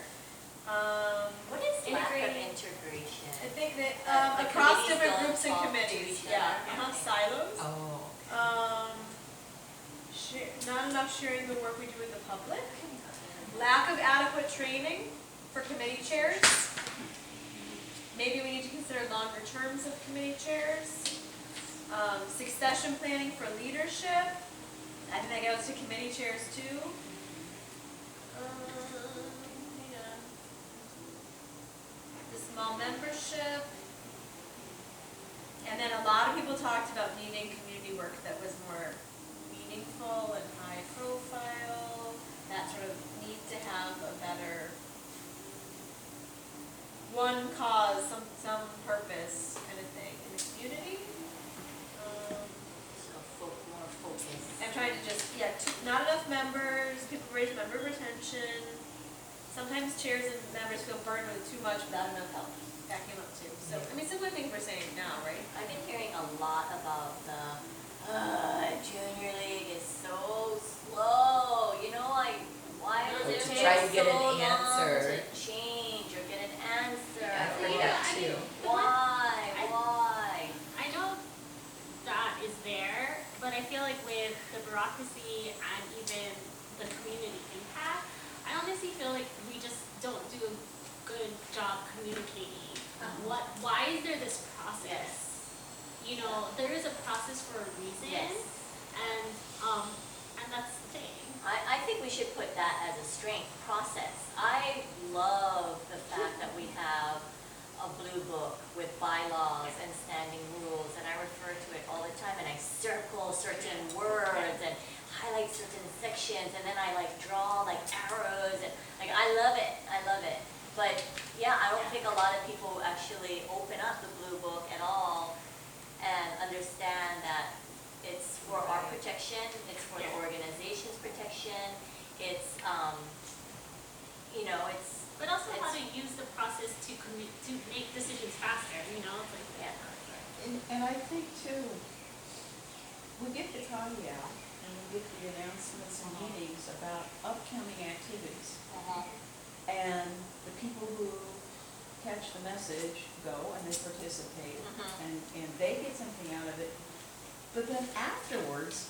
[SPEAKER 4] What is lack of
[SPEAKER 7] Integrating-
[SPEAKER 4] integration?
[SPEAKER 7] I think that
[SPEAKER 4] The
[SPEAKER 7] across
[SPEAKER 4] committees
[SPEAKER 7] different
[SPEAKER 4] don't
[SPEAKER 7] groups and
[SPEAKER 4] talk to
[SPEAKER 7] committees,
[SPEAKER 4] each
[SPEAKER 7] yeah,
[SPEAKER 4] other.
[SPEAKER 7] silos.
[SPEAKER 5] Oh.
[SPEAKER 7] Not enough sharing the work we do with the public. Lack of adequate training for committee chairs. Maybe we need to consider longer terms of committee chairs. Succession planning for leadership. I think that goes to committee chairs too. The small membership. And then a lot of people talked about needing community work that was more meaningful and high profile, that sort of need to have a better one cause, some purpose kind of thing in the community.
[SPEAKER 4] So more focus.
[SPEAKER 7] I'm trying to just, not enough members, people raise member retention. Sometimes chairs and members feel burned with too much without enough help. That came up too. So, I mean, some of the things we're saying now, right?
[SPEAKER 4] I've been hearing a lot about the junior league is so slow. You know, like why does
[SPEAKER 5] Or
[SPEAKER 4] it
[SPEAKER 5] to
[SPEAKER 4] take
[SPEAKER 5] try to get
[SPEAKER 4] so
[SPEAKER 5] an
[SPEAKER 4] long
[SPEAKER 5] answer.
[SPEAKER 4] to change or get an answer?
[SPEAKER 5] I've heard
[SPEAKER 8] Yeah,
[SPEAKER 5] that
[SPEAKER 8] I mean,
[SPEAKER 5] too.
[SPEAKER 4] Why?
[SPEAKER 8] I-
[SPEAKER 4] Why?
[SPEAKER 8] I know that is there, but I feel like with the bureaucracy and even the community impact, I honestly feel like we just don't do a good job communicating. Why is there this process? You know, there is a process for a reason,
[SPEAKER 4] Yes.
[SPEAKER 8] and that's the thing.
[SPEAKER 4] I think we should put that as a strength process. I love the fact that we have a blue book with bylaws and standing rules, and I refer to it all the time, and I circle certain words and highlight certain sections, and then I like draw like arrows, and like I love it. But yeah, I don't think a lot of people actually open up the blue book at all and understand that it's for our protection, it's for the organization's protection, it's, you know, it's.
[SPEAKER 8] But also how
[SPEAKER 4] it's-
[SPEAKER 8] to use the process to make decisions faster, you know, it's like.
[SPEAKER 4] Yeah.
[SPEAKER 6] And I think too, we get the caveat and we get the announcements and meetings about upcoming activities. And the people who catch the message go and they participate and they get something out of it. But then afterwards,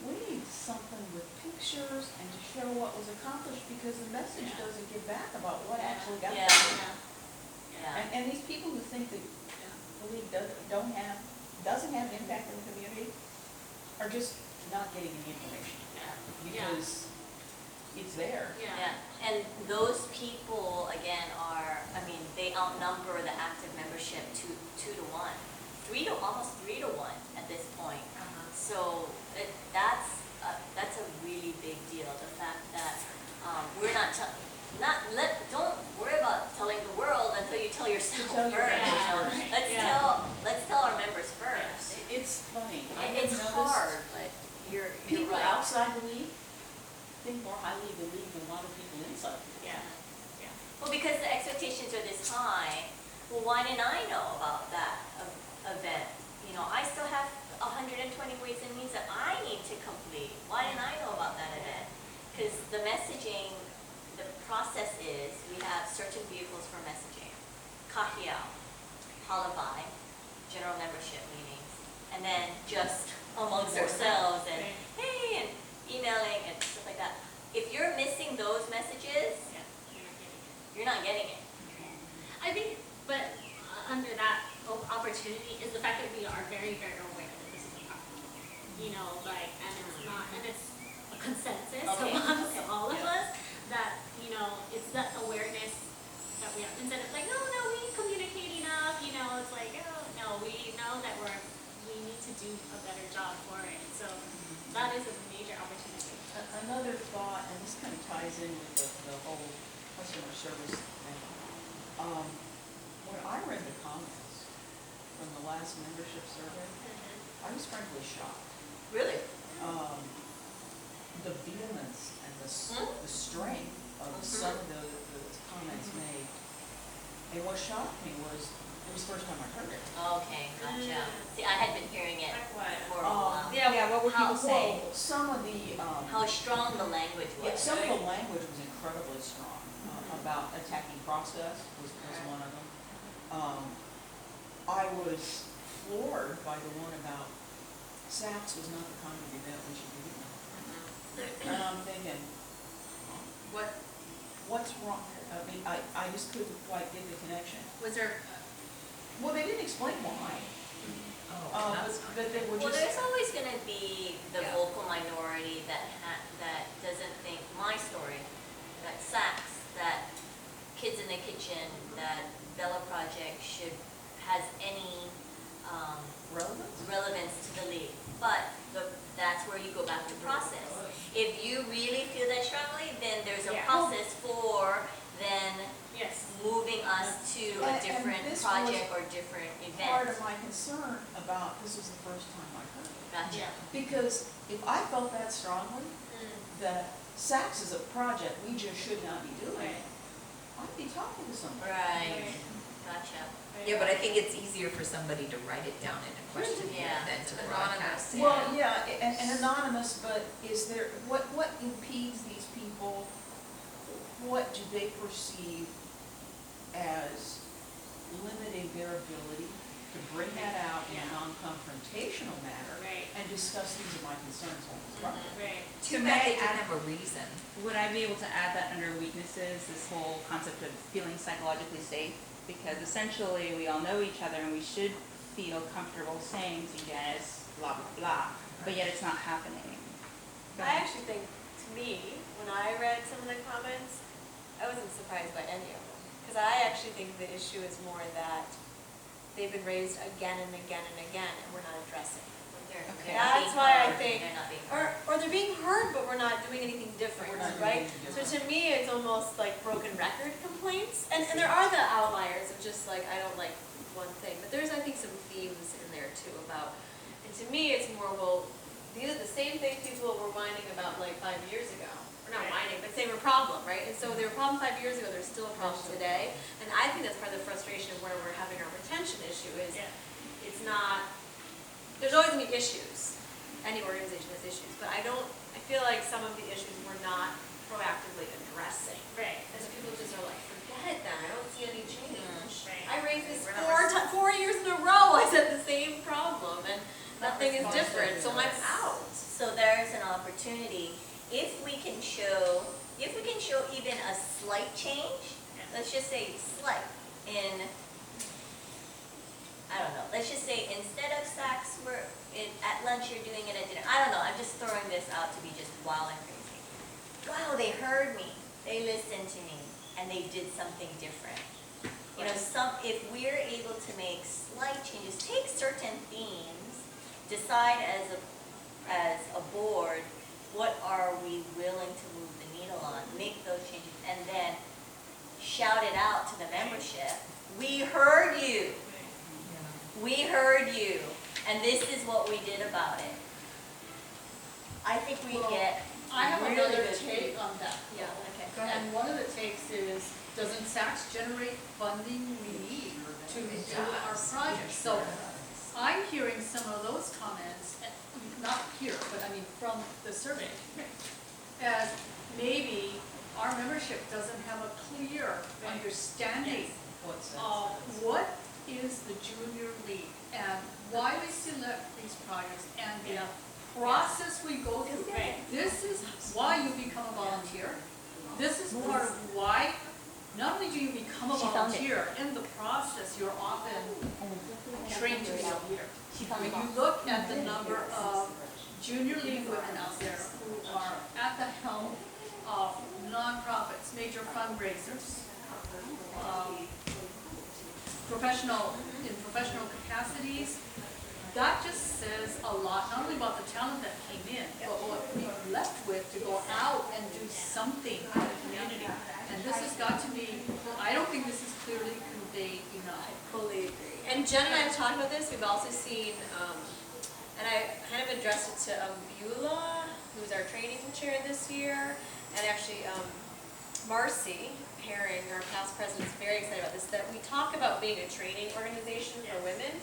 [SPEAKER 6] we need something with pictures and to show what was accomplished because the message doesn't get back about what actually got
[SPEAKER 4] Yeah.
[SPEAKER 6] done.
[SPEAKER 4] Yeah.
[SPEAKER 6] And these people who think that the league doesn't have an impact on the community are just not getting the information. Because it's there.
[SPEAKER 4] Yeah, and those people, again, they outnumber the active membership two to one, almost three to one at this point. So that's a really big deal, the fact that we're don't worry about telling the world until you tell yourself
[SPEAKER 6] Tell your
[SPEAKER 4] first.
[SPEAKER 6] members
[SPEAKER 4] You know?
[SPEAKER 6] first.
[SPEAKER 4] Let's tell our members first.
[SPEAKER 6] It's funny.
[SPEAKER 4] It's hard, but you're
[SPEAKER 6] People
[SPEAKER 4] right.
[SPEAKER 6] outside the league think more highly of the league than a lot of people inside.
[SPEAKER 4] Well, because the expectations are this high, well, why didn't I know about that event? You know, I still have 120 ways and means that I need to complete. Why didn't I know about that event? Because the messaging, the process is, we have certain vehicles for messaging. Kahiao, Halabai, general membership meetings, and then just amongst ourselves and, hey, and emailing and stuff like that. If you're missing those messages, you're not getting it.
[SPEAKER 8] I think, but under that opportunity is the fact that we are very, very aware that this is a problem. You know, like, and it's a consensus amongst all of us that, you know, it's that awareness that we have. Instead of like, no, we communicate enough, you know, it's like, oh, no, we know that we need to do a better job for it. So that is a major opportunity.
[SPEAKER 6] Another thought, and this kind of ties in with the whole customer service thing. When I read the comments from the last membership survey, I was frankly shocked.
[SPEAKER 4] Really?
[SPEAKER 6] The vehemence and the strength of some of the comments made. And what shocked me was, it was the first time I heard it.
[SPEAKER 4] Okay, gotcha. See, I had been hearing it for a while.
[SPEAKER 9] Yeah, what were people saying?
[SPEAKER 6] Well, some of the,
[SPEAKER 4] How strong the language was.
[SPEAKER 6] some of the language was incredibly strong. About attacking process was one of them. I was floored by the one about SACS was not the kind of event we should be doing. And I'm thinking, what's wrong? I mean, I just couldn't quite get the connection.
[SPEAKER 7] Was there?
[SPEAKER 6] Well, they didn't explain why. But they were
[SPEAKER 4] Well,
[SPEAKER 6] just.
[SPEAKER 4] there's always going to be the vocal minority that doesn't think my story, that SACS, that Kids in the Kitchen, that Bella Project has any but that's where you go back to process. If you really feel that strongly, then there's a
[SPEAKER 8] Yeah.
[SPEAKER 4] process for then
[SPEAKER 8] Yes.
[SPEAKER 4] moving us to a
[SPEAKER 6] And
[SPEAKER 4] different
[SPEAKER 6] this
[SPEAKER 4] project or different
[SPEAKER 6] Part
[SPEAKER 4] event.
[SPEAKER 6] of my concern about, this was the first time I heard it.
[SPEAKER 4] Gotcha.
[SPEAKER 6] Because if I felt that strongly, that SACS is a project we just should not be doing, I'd be talking to somebody.
[SPEAKER 4] Right, gotcha.
[SPEAKER 5] Yeah, but I think it's easier for somebody to write it down in a question
[SPEAKER 4] Yeah.
[SPEAKER 5] than to broadcast it.
[SPEAKER 6] Well, yeah, and anonymous, but is there, what impedes these people? What do they perceive as limiting their ability to bring that out in a non-confrontational manner
[SPEAKER 8] Right.
[SPEAKER 6] and discuss these are my concerns on this project?
[SPEAKER 8] Right.
[SPEAKER 5] Too
[SPEAKER 1] So
[SPEAKER 5] bad they
[SPEAKER 1] may I
[SPEAKER 5] didn't
[SPEAKER 1] add-
[SPEAKER 5] have a reason.
[SPEAKER 1] Would I be able to add that under weaknesses, this whole concept of feeling psychologically safe? Because essentially, we all know each other and we should feel comfortable saying to yes, blah, blah, blah, but yet it's not happening.
[SPEAKER 7] I actually think, to me, when I read some of the comments, I wasn't surprised by any of them. Because I actually think the issue is more that they've been raised again and again and again, and we're not addressing them.
[SPEAKER 4] They're not
[SPEAKER 7] That's
[SPEAKER 4] being
[SPEAKER 7] why I
[SPEAKER 4] heard.
[SPEAKER 7] think,
[SPEAKER 4] They're not being heard.
[SPEAKER 7] or they're being heard, but we're not doing anything different,
[SPEAKER 6] We're not doing
[SPEAKER 7] right?
[SPEAKER 6] anything
[SPEAKER 7] So
[SPEAKER 6] different.
[SPEAKER 7] to me, it's almost like broken record complaints, and there are the outliers of just like, I don't like one thing, but there's, I think, some themes in there too about, and to me, it's more, well, these are the same things people were whining about like 5 years ago. Or not
[SPEAKER 8] Right.
[SPEAKER 7] whining, but same a problem, right? And so they were a problem 5 years ago, they're still a problem today. And I think that's part of the frustration of where we're having our retention issue is,
[SPEAKER 8] Yeah.
[SPEAKER 7] it's not, there's always gonna be issues. Any organization has issues, but I feel like some of the issues we're not proactively addressing.
[SPEAKER 8] Right.
[SPEAKER 7] And so people just are like, forget it then, I don't see any change.
[SPEAKER 8] Right.
[SPEAKER 7] I raised this
[SPEAKER 8] We're not
[SPEAKER 7] 4 years in a row, I said the same problem, and nothing is different, so I'm out.
[SPEAKER 4] So there's an opportunity, if we can show even a slight change, let's just say slight, I don't know, let's just say instead of SACS, at lunch you're doing it at dinner, I don't know, I'm just throwing this out to be just wild and crazy. Wow, they heard me, they listened to me, and they did something different. You know, if we're able to make slight changes, take certain themes, decide as a board, what are we willing to move the needle on, make those changes, and then shout it out to the membership. We heard you. We heard you, and this is what we did about it. I think we
[SPEAKER 11] Well,
[SPEAKER 4] get
[SPEAKER 11] I have
[SPEAKER 4] really
[SPEAKER 11] another
[SPEAKER 4] good
[SPEAKER 11] take on that.
[SPEAKER 7] Yeah, okay.
[SPEAKER 4] Go ahead.
[SPEAKER 11] And one of the takes is, doesn't SACS generate funding we need to do our projects? So I'm hearing some of those comments, not here, but I mean from the survey, as maybe our membership doesn't have a clear understanding
[SPEAKER 6] What's that?
[SPEAKER 11] of what is the junior league and why we select these projects and the process we go through.
[SPEAKER 8] Right.
[SPEAKER 11] This is why you become a volunteer. This is part of why, not only do you become a
[SPEAKER 4] She found it.
[SPEAKER 11] volunteer, in the process, you're often trained to be a leader.
[SPEAKER 4] She found
[SPEAKER 11] When
[SPEAKER 4] the
[SPEAKER 11] you
[SPEAKER 4] box.
[SPEAKER 11] look at the number of junior league women out there who are at the helm of nonprofits, major fundraisers, in professional capacities, that just says a lot, not only about the talent that came in, but what we're left with to go out and do something for the community. And this has got to be, I don't think this is clearly conveyed enough.
[SPEAKER 7] Fully agree. And Jen and I have talked about this, we've also seen, and I kind of addressed it to Beulah, who's our training chair this year, and actually Marcy Herring, our past president, is very excited about this, that we talk about being a training organization for women,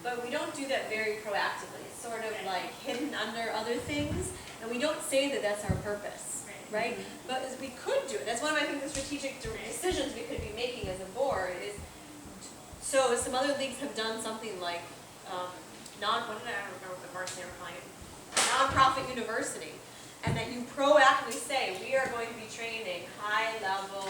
[SPEAKER 7] but we don't do that very proactively. It's sort of like hidden under other things, and we don't say that that's our purpose, right? But as we could do it, that's one of, I think, the strategic decisions we could be making as a board is, so some other leagues have done something like, what did I remember what the Marcy they were calling it? Nonprofit university. And that you proactively say, we are going to be training high-level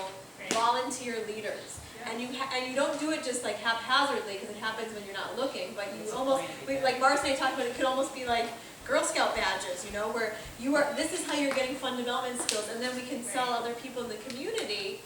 [SPEAKER 7] volunteer leaders. And you don't do it just like haphazardly, because it happens when you're not looking, but you almost, like Marcy and I talked about, it could almost be like Girl Scout badges, you know, where you are, this is how you're getting fund development skills, and then we can sell other people in the community.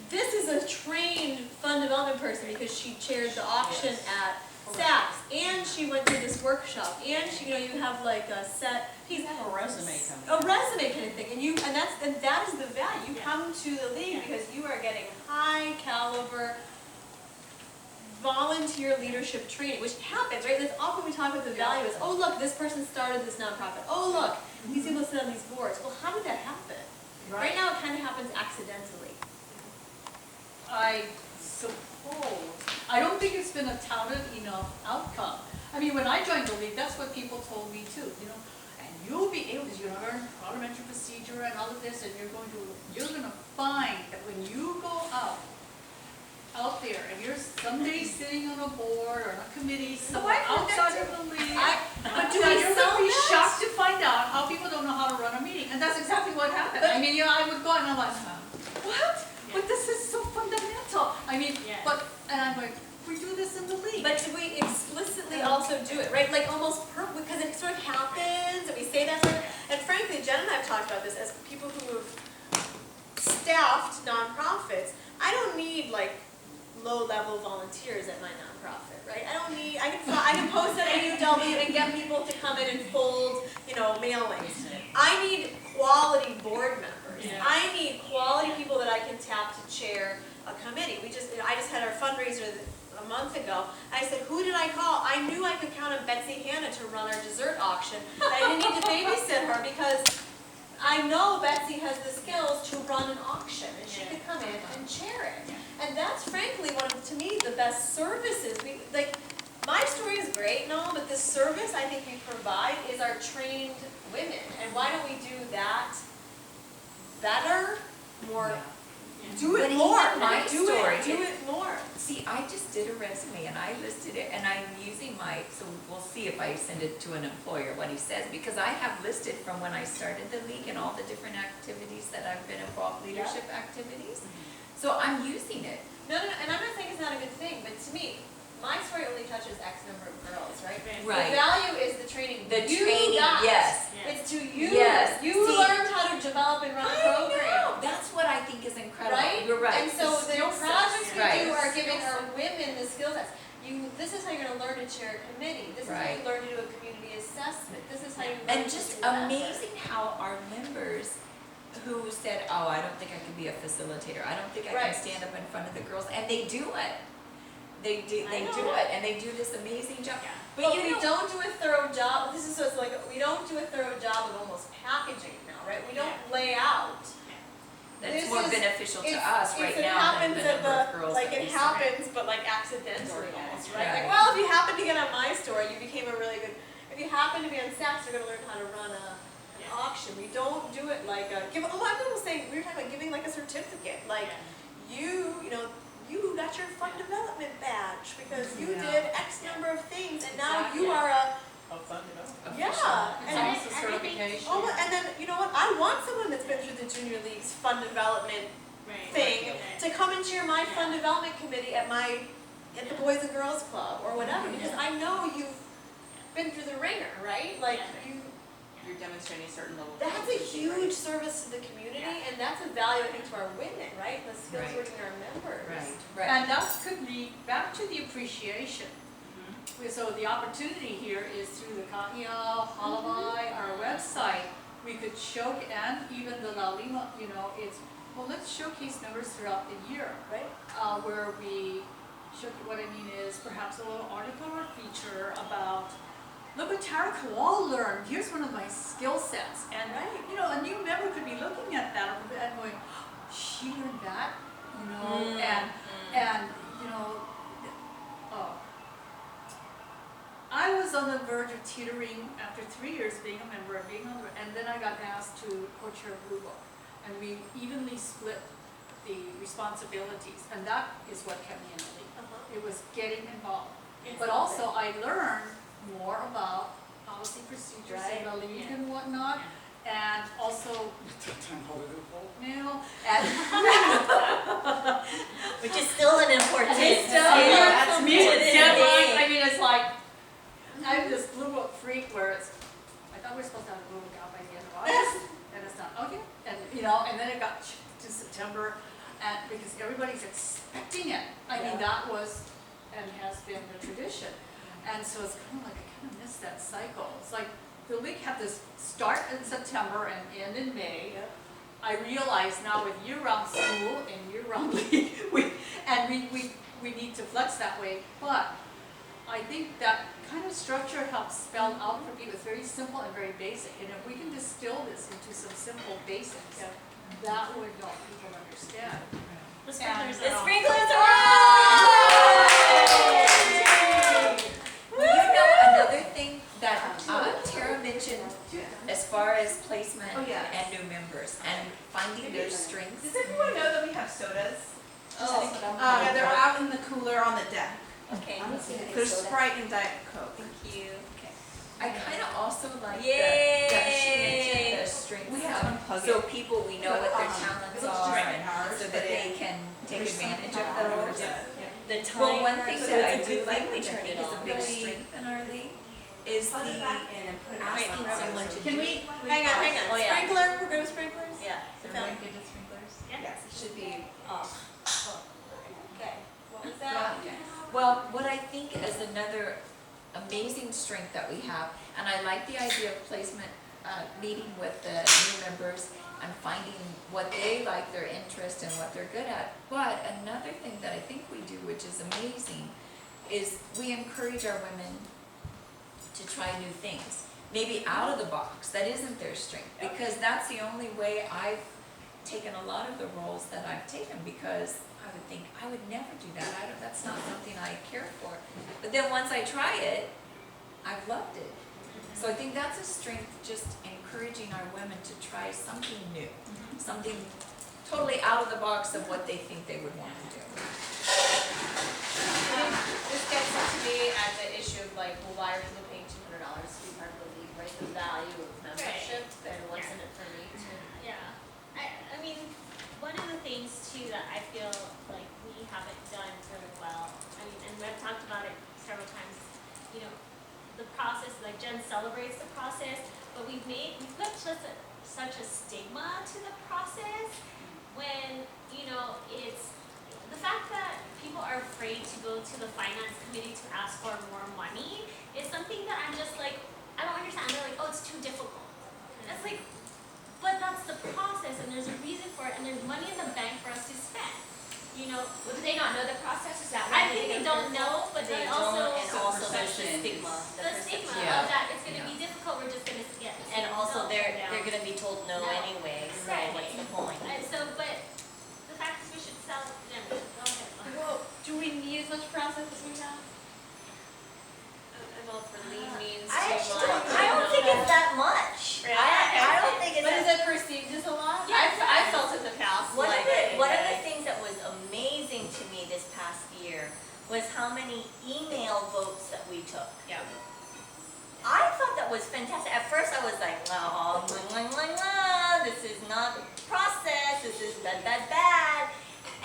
[SPEAKER 7] This is a trained fund development person because she chaired the auction at stats, and she went to this workshop, and she, you have like a set,
[SPEAKER 6] He's had a resume coming.
[SPEAKER 7] a resume kind of thing, and that is the value. You come to the league because you are getting high caliber volunteer leadership training, which happens, right? That's often we talk about the value is, oh look, this person started this nonprofit. Oh look, these people sit on these boards. Well, how did that happen? Right now it kind of happens accidentally.
[SPEAKER 11] I suppose. I don't think it's been a touted enough outcome. I mean, when I joined the league, that's what people told me too, and you'll be able to, learn parliamentary procedure and all of this, and you're gonna find that when you go out there, and you're someday sitting on a board or on a committee somewhere outside of the league,
[SPEAKER 7] But do
[SPEAKER 11] that
[SPEAKER 7] we
[SPEAKER 11] you're
[SPEAKER 7] sell
[SPEAKER 11] gonna be
[SPEAKER 7] that?
[SPEAKER 11] shocked to find out how people don't know how to run a meeting, and that's exactly what happened. I mean, I would go and I'm like, what? But this is so fundamental. I mean, and I'm like, we do this in the league.
[SPEAKER 7] But do we explicitly also do it, right? Like almost because it sort of happens, and we say that sort of, and frankly, Jen and I have talked about this as people who have staffed nonprofits. I don't need like low-level volunteers at my nonprofit, right? I can post at UW and get people to come in and fold, mailings. I need quality board members.
[SPEAKER 11] Yeah.
[SPEAKER 7] I need quality people that I can tap to chair a committee. I just had our fundraiser a month ago. I said, who did I call? I knew I could count on Betsy Hanna to run our dessert auction. I didn't need to babysit her because I know Betsy has the skills to run an auction, and she could come in and chair it. And that's frankly one of, to me, the best services. My story is great and all, but the service I think we provide is our trained women. And why don't we do that better, more? Do it
[SPEAKER 5] But
[SPEAKER 7] more.
[SPEAKER 5] even my story,
[SPEAKER 7] Do it more.
[SPEAKER 5] See, I just did a resume and I listed it, and I'm using so we'll see if I send it to an employer, what he says, because I have listed from when I started the league and all the different activities that I've been involved, leadership activities. So I'm using it.
[SPEAKER 7] No, and I'm not saying it's not a good thing, but to me, my story only touches X number of girls, right?
[SPEAKER 5] Right.
[SPEAKER 7] The value is the training.
[SPEAKER 5] The
[SPEAKER 7] you
[SPEAKER 5] training,
[SPEAKER 7] got.
[SPEAKER 5] yes.
[SPEAKER 7] It's to you.
[SPEAKER 5] Yes.
[SPEAKER 7] You
[SPEAKER 5] See,
[SPEAKER 7] learned how to develop and run a program.
[SPEAKER 5] That's what I think is incredible.
[SPEAKER 7] Right?
[SPEAKER 5] You're right.
[SPEAKER 7] And so the projects we
[SPEAKER 5] Right.
[SPEAKER 7] do are giving our women the skill sets. This is how you're going to learn to chair a committee. This is how you learn to do a community assessment. This is how you learn
[SPEAKER 5] And
[SPEAKER 7] to
[SPEAKER 5] just
[SPEAKER 7] do that.
[SPEAKER 5] amazing how our members who said, oh, I don't think I can be a facilitator, I don't think I can stand up in front of the girls, and they do it. They do it, and they do this amazing job.
[SPEAKER 7] But we don't do a thorough job. This is what's like, we don't do a thorough job of almost packaging now, right? We don't lay out.
[SPEAKER 5] That's more beneficial to us right now than the number of girls that we
[SPEAKER 7] it
[SPEAKER 5] serve.
[SPEAKER 7] happens, but like accidentally almost, right?
[SPEAKER 5] Right.
[SPEAKER 7] Like, well, if you happen to get on my story, you became a really good, if you happen to be on SACS, you're gonna learn how to run an auction. We don't do it like I'm almost saying, we were talking about giving like a certificate, like you got your fund development badge because you did X number of things, and now you are a
[SPEAKER 6] fun development.
[SPEAKER 7] and
[SPEAKER 11] It's almost a certification.
[SPEAKER 7] and then you know what? I want someone that's been through the junior league's fund development thing to come and chair my fund development committee at the Boys and Girls Club or whatever, because I know you've been through the ringer, right? Like
[SPEAKER 6] You're demonstrating a certain level of
[SPEAKER 7] that's a
[SPEAKER 6] competency,
[SPEAKER 7] huge service to the community, and that's a value I think to our women, right? The skills
[SPEAKER 5] Right.
[SPEAKER 7] working our members.
[SPEAKER 5] Right.
[SPEAKER 11] And that could lead back to the appreciation. So the opportunity here is through the Kahia, Halavai, our website, we could show, and even the La Lima, let's showcase members throughout the year.
[SPEAKER 7] Right.
[SPEAKER 11] Where we show, what I mean is perhaps a little article or feature about, look what Tara Kowal learned, here's one of my skill sets. And a new member could be looking at that and going, she learned that, I was on the verge of teetering after 3 years being a member and then I got asked to co-chair Blue Book, and we evenly split the responsibilities, and that is what kept me in the league. It was getting involved, but also I learned more about policy procedures in the league and whatnot, and also
[SPEAKER 7] Which is still an important
[SPEAKER 11] that's me with
[SPEAKER 7] today.
[SPEAKER 11] deadlines. I mean, it's like, I'm this Blue Book freak where I thought we were supposed to have a Blue Book out by the end of August, and it's not, okay. And then it got to September, and because everybody's expecting it. I mean, that was and has been the tradition. And so it's kind of like, I kind of miss that cycle. It's like the league had this start in September and end in May. I realize now with year-round school and year-round league, we need to flex that way. But I think that kind of structure helps spell out for people. It's very simple and very basic. And if we can distill this into some simple basics, that would help people understand.
[SPEAKER 8] The sprinklers
[SPEAKER 5] The
[SPEAKER 8] are off.
[SPEAKER 5] sprinklers are on! Well, you know, another thing that Tara mentioned as far as placement
[SPEAKER 9] Oh, yes.
[SPEAKER 5] and new members and finding their strengths.
[SPEAKER 9] Does everyone know that we have sodas?
[SPEAKER 5] Oh,
[SPEAKER 9] Yeah, they're out in the cooler on the deck.
[SPEAKER 5] okay.
[SPEAKER 9] There's Sprite and Diet Coke.
[SPEAKER 5] Thank you. Okay. I kind of also like
[SPEAKER 4] Yay!
[SPEAKER 5] that she mentioned the strengths
[SPEAKER 9] We have to
[SPEAKER 5] of,
[SPEAKER 9] unplug
[SPEAKER 5] so
[SPEAKER 9] it.
[SPEAKER 5] people, we know what their talents
[SPEAKER 9] It'll just
[SPEAKER 5] are,
[SPEAKER 9] make
[SPEAKER 5] and
[SPEAKER 9] ours,
[SPEAKER 5] so
[SPEAKER 9] but
[SPEAKER 5] that
[SPEAKER 9] it-
[SPEAKER 5] they can take
[SPEAKER 9] There's
[SPEAKER 5] advantage
[SPEAKER 9] something
[SPEAKER 5] of those.
[SPEAKER 4] The time.
[SPEAKER 5] Well, one thing
[SPEAKER 9] So
[SPEAKER 5] that I
[SPEAKER 9] it's a
[SPEAKER 5] do
[SPEAKER 9] good
[SPEAKER 5] like,
[SPEAKER 9] thing we
[SPEAKER 5] which I
[SPEAKER 4] turn
[SPEAKER 5] think
[SPEAKER 4] it
[SPEAKER 5] is a
[SPEAKER 4] on.
[SPEAKER 5] big strength in our league, is
[SPEAKER 9] Plug it back in and put it back
[SPEAKER 5] asking
[SPEAKER 9] on.
[SPEAKER 5] someone to
[SPEAKER 6] Can
[SPEAKER 5] do.
[SPEAKER 6] we,
[SPEAKER 4] Hang on. Oh, yeah.
[SPEAKER 6] sprinkler, we're good with sprinklers?
[SPEAKER 4] Yeah.
[SPEAKER 5] Everyone good with sprinklers?
[SPEAKER 9] Yes, it should be.
[SPEAKER 4] Okay. What was that?
[SPEAKER 5] Well, what I think is another amazing strength that we have, and I like the idea of placement, meeting with the new members and finding what they like, their interest, and what they're good at. But another thing that I think we do, which is amazing, is we encourage our women to try new things. Maybe out of the box, that isn't their strength, because that's the only way I've taken a lot of the roles that I've taken, because I would think, I would never do that, that's not something I care for. But then once I try it, I've loved it. So I think that's a strength, just encouraging our women to try something new, something totally out of the box of what they think they would want to do.
[SPEAKER 7] This gets into me at the issue of like, well, why are people paying $200 to be part of the league, right? The value of membership and what's in it for me too.
[SPEAKER 8] Yeah, I mean, one of the things too that I feel like we haven't done really well, I mean, and we've talked about it several times, you know, the process, like Jen celebrates the process, but we've put such a stigma to the process when, you know, it's the fact that people are afraid to go to the finance committee to ask for more money is something that I'm just like, I don't understand. They're like, oh, it's too difficult. That's like, but that's the process, and there's a reason for it, and there's money in the bank for us to spend. You know,
[SPEAKER 10] Well, do they not know the process? Is that
[SPEAKER 8] I
[SPEAKER 10] why
[SPEAKER 8] think they
[SPEAKER 10] get
[SPEAKER 8] don't
[SPEAKER 10] fearful?
[SPEAKER 8] know, but
[SPEAKER 4] They
[SPEAKER 8] then
[SPEAKER 4] don't,
[SPEAKER 8] also
[SPEAKER 4] and also there's the
[SPEAKER 9] perception
[SPEAKER 4] stigma.
[SPEAKER 8] the stigma
[SPEAKER 5] Yeah.
[SPEAKER 8] of that it's going to be difficult. We're just going to get.
[SPEAKER 4] And also
[SPEAKER 8] no,
[SPEAKER 4] they're
[SPEAKER 8] no.
[SPEAKER 4] gonna be told no
[SPEAKER 8] No.
[SPEAKER 4] anyway, so
[SPEAKER 8] Right.
[SPEAKER 4] what's the point?
[SPEAKER 8] And so, but the fact is, we should sell them. Go ahead.
[SPEAKER 7] Well, do we need as much process as we have?
[SPEAKER 10] I'm all for lean means.
[SPEAKER 4] I
[SPEAKER 10] streamlined.
[SPEAKER 4] don't think it's that much.
[SPEAKER 10] Really?
[SPEAKER 4] I don't think it's
[SPEAKER 7] But is
[SPEAKER 4] that.
[SPEAKER 7] it perceived as a lot?
[SPEAKER 8] Yes,
[SPEAKER 7] I've felt in the past,
[SPEAKER 4] One of
[SPEAKER 7] like,
[SPEAKER 4] the things that was amazing to me this past year was how many email votes that we took.
[SPEAKER 7] Yeah.
[SPEAKER 4] I thought that was fantastic. At first I was like, oh, this is not process, this is bad.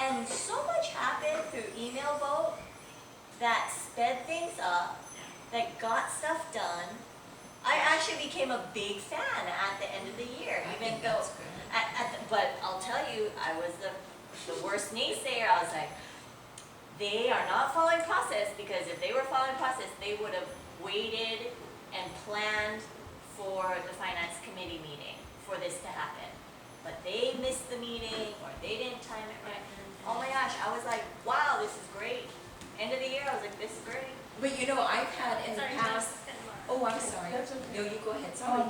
[SPEAKER 4] And so much happened through email vote that sped things up, that got stuff done. I actually became a big fan at the end of the year,
[SPEAKER 5] I
[SPEAKER 4] even
[SPEAKER 5] think
[SPEAKER 4] though,
[SPEAKER 5] that's good.
[SPEAKER 4] but I'll tell you, I was the worst naysayer. I was like, they are not following process, because if they were following process, they would have waited and planned for the finance committee meeting for this to happen. But they missed the meeting, or they didn't time it right. Oh my gosh, I was like, wow, this is great. End of the year, I was like, this is great.
[SPEAKER 5] But you know, I've had in the
[SPEAKER 8] Sorry,
[SPEAKER 5] past,
[SPEAKER 8] Jess.
[SPEAKER 5] oh, I'm sorry.
[SPEAKER 6] That's okay.
[SPEAKER 5] No, you go ahead, sorry.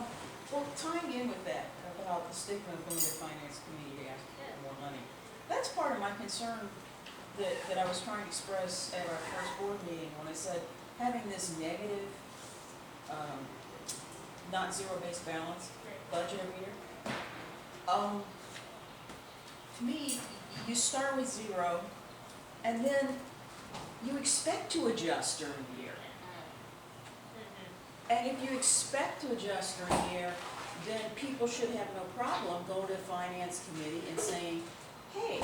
[SPEAKER 6] Well, tying in with that, about the stigma of going to finance committee to ask for more money, that's part of my concern that I was trying to express at our first board meeting, when I said, having this negative, not zero-based balance budget every year. To me, you start with zero, and then you expect to adjust during the year. And if you expect to adjust during the year, then people should have no problem going to the finance committee and saying, hey,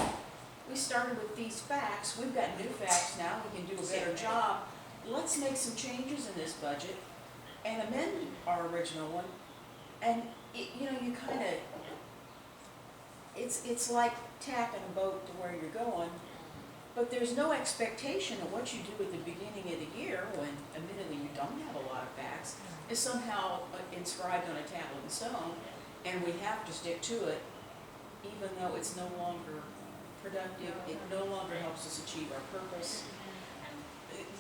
[SPEAKER 6] we started with these facts, we've got new facts now, we can do a better job. Let's make some changes in this budget and amend our original one. And, you know, you kind of, it's like tacking a boat to where you're going. But there's no expectation of what you do at the beginning of the year, when admittedly you don't have a lot of facts, is somehow inscribed on a tablet in stone, and we have to stick to it, even though it's no longer productive, it no longer helps us achieve our purpose.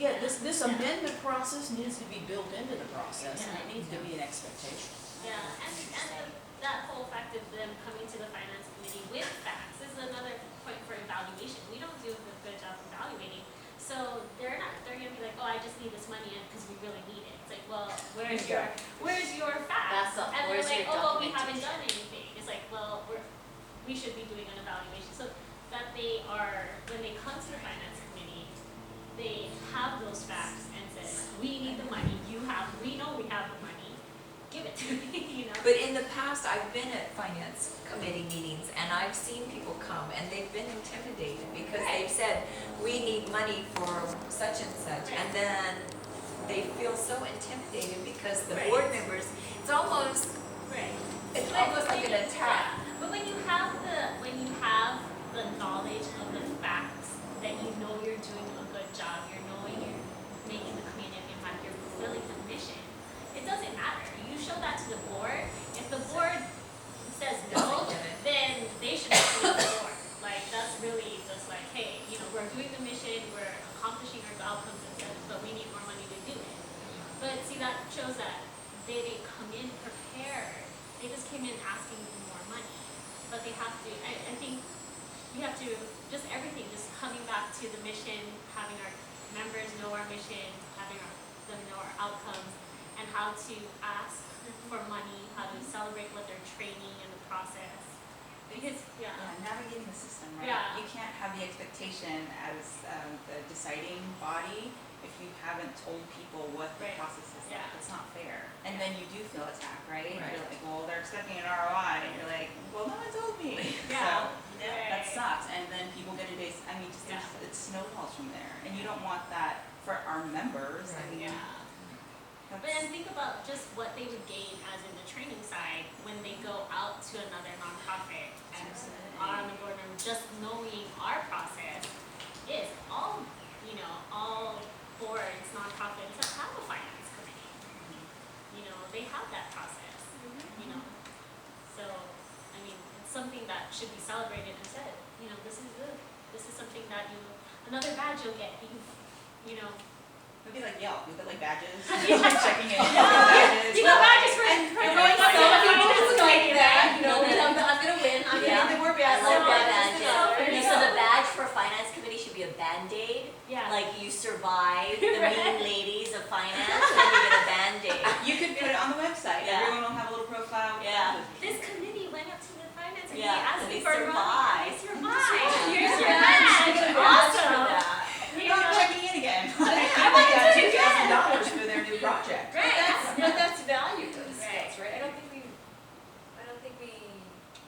[SPEAKER 6] Yeah, this amendment process needs to be built into the process, and it needs to be an expectation.
[SPEAKER 8] Yeah, and that whole fact of them coming to the finance committee with facts is another point for evaluation. We don't do a good job evaluating. So they're gonna be like, oh, I just need this money in because we really need it. It's like, well, where's your facts?
[SPEAKER 4] That's
[SPEAKER 8] And they're
[SPEAKER 4] where's
[SPEAKER 8] like,
[SPEAKER 4] your
[SPEAKER 8] oh, well, we haven't
[SPEAKER 4] documentation?
[SPEAKER 8] done anything. It's like, well, we should be doing an evaluation. So that they are, when they come to the finance committee, they have those facts and say, we need the money, we know we have the money, give it to me, you know?
[SPEAKER 5] But in the past, I've been at finance committee meetings and I've seen people come and they've been intimidated because they've said, we need money for such and such. And then they feel so intimidated because the board members, it's almost like an attack.
[SPEAKER 8] Yeah. But when you have the knowledge of the facts that you know you're doing a good job, you're knowing you're making the community impact, you're fulfilling the mission, it doesn't matter. You show that to the board. If the board says no, then they should just leave the board. Like, that's really just like, hey, you know, we're doing the mission, we're accomplishing our outcomes and stuff, but we need more money to do it. But see, that shows that they didn't come in prepared. They just came in asking for more money. But they have to, I think we have to, just everything, just coming back to the mission, having our members know our mission, having them know our outcomes, and how to ask for money, how to celebrate what they're training in the process. Because,
[SPEAKER 1] navigating the system, right?
[SPEAKER 8] Yeah.
[SPEAKER 1] You can't have the expectation as the deciding body if you haven't told people what the process is like. It's not fair. And then you do feel attacked, right? You're like, well, they're expecting an ROI, and you're like, well, no one told me. So that sucks. And then people get it snowballs from there. And you don't want that for our members. I mean,
[SPEAKER 8] But then think about just what they would gain as in the training side when they go out to another nonprofit and are on the board member, just knowing our process is all boards, nonprofits that have a finance committee. You know, they have that process. You know. So I mean, it's something that should be celebrated and said, you know, this is good. This is something that another badge you'll get. You know.
[SPEAKER 1] Maybe like Yelp, you get like badges, like checking in, badges.
[SPEAKER 8] You got badges for
[SPEAKER 1] going
[SPEAKER 8] up
[SPEAKER 4] like that, you know, I'm gonna win. I'm gonna
[SPEAKER 1] get more badges.
[SPEAKER 4] I love that
[SPEAKER 8] So
[SPEAKER 4] badge. So the badge for finance committee should be a Band-Aid.
[SPEAKER 8] Yeah.
[SPEAKER 4] Like you survived the mean ladies of finance, and then you get a Band-Aid.
[SPEAKER 1] You could put it on the website.
[SPEAKER 4] Yeah.
[SPEAKER 1] Everyone will have a little profile.
[SPEAKER 8] Yeah. This committee went up to the finance and
[SPEAKER 4] Yeah,
[SPEAKER 8] asked
[SPEAKER 4] and
[SPEAKER 8] me
[SPEAKER 4] they
[SPEAKER 8] for money.
[SPEAKER 4] survived.
[SPEAKER 8] They survived.
[SPEAKER 4] Yeah.
[SPEAKER 8] Here's your
[SPEAKER 4] Yeah.
[SPEAKER 8] badge. Awesome.
[SPEAKER 1] You're not checking in again.
[SPEAKER 8] I want to do it again.
[SPEAKER 1] $2,000 for their new project.
[SPEAKER 5] But that's value those skills, right? I don't think we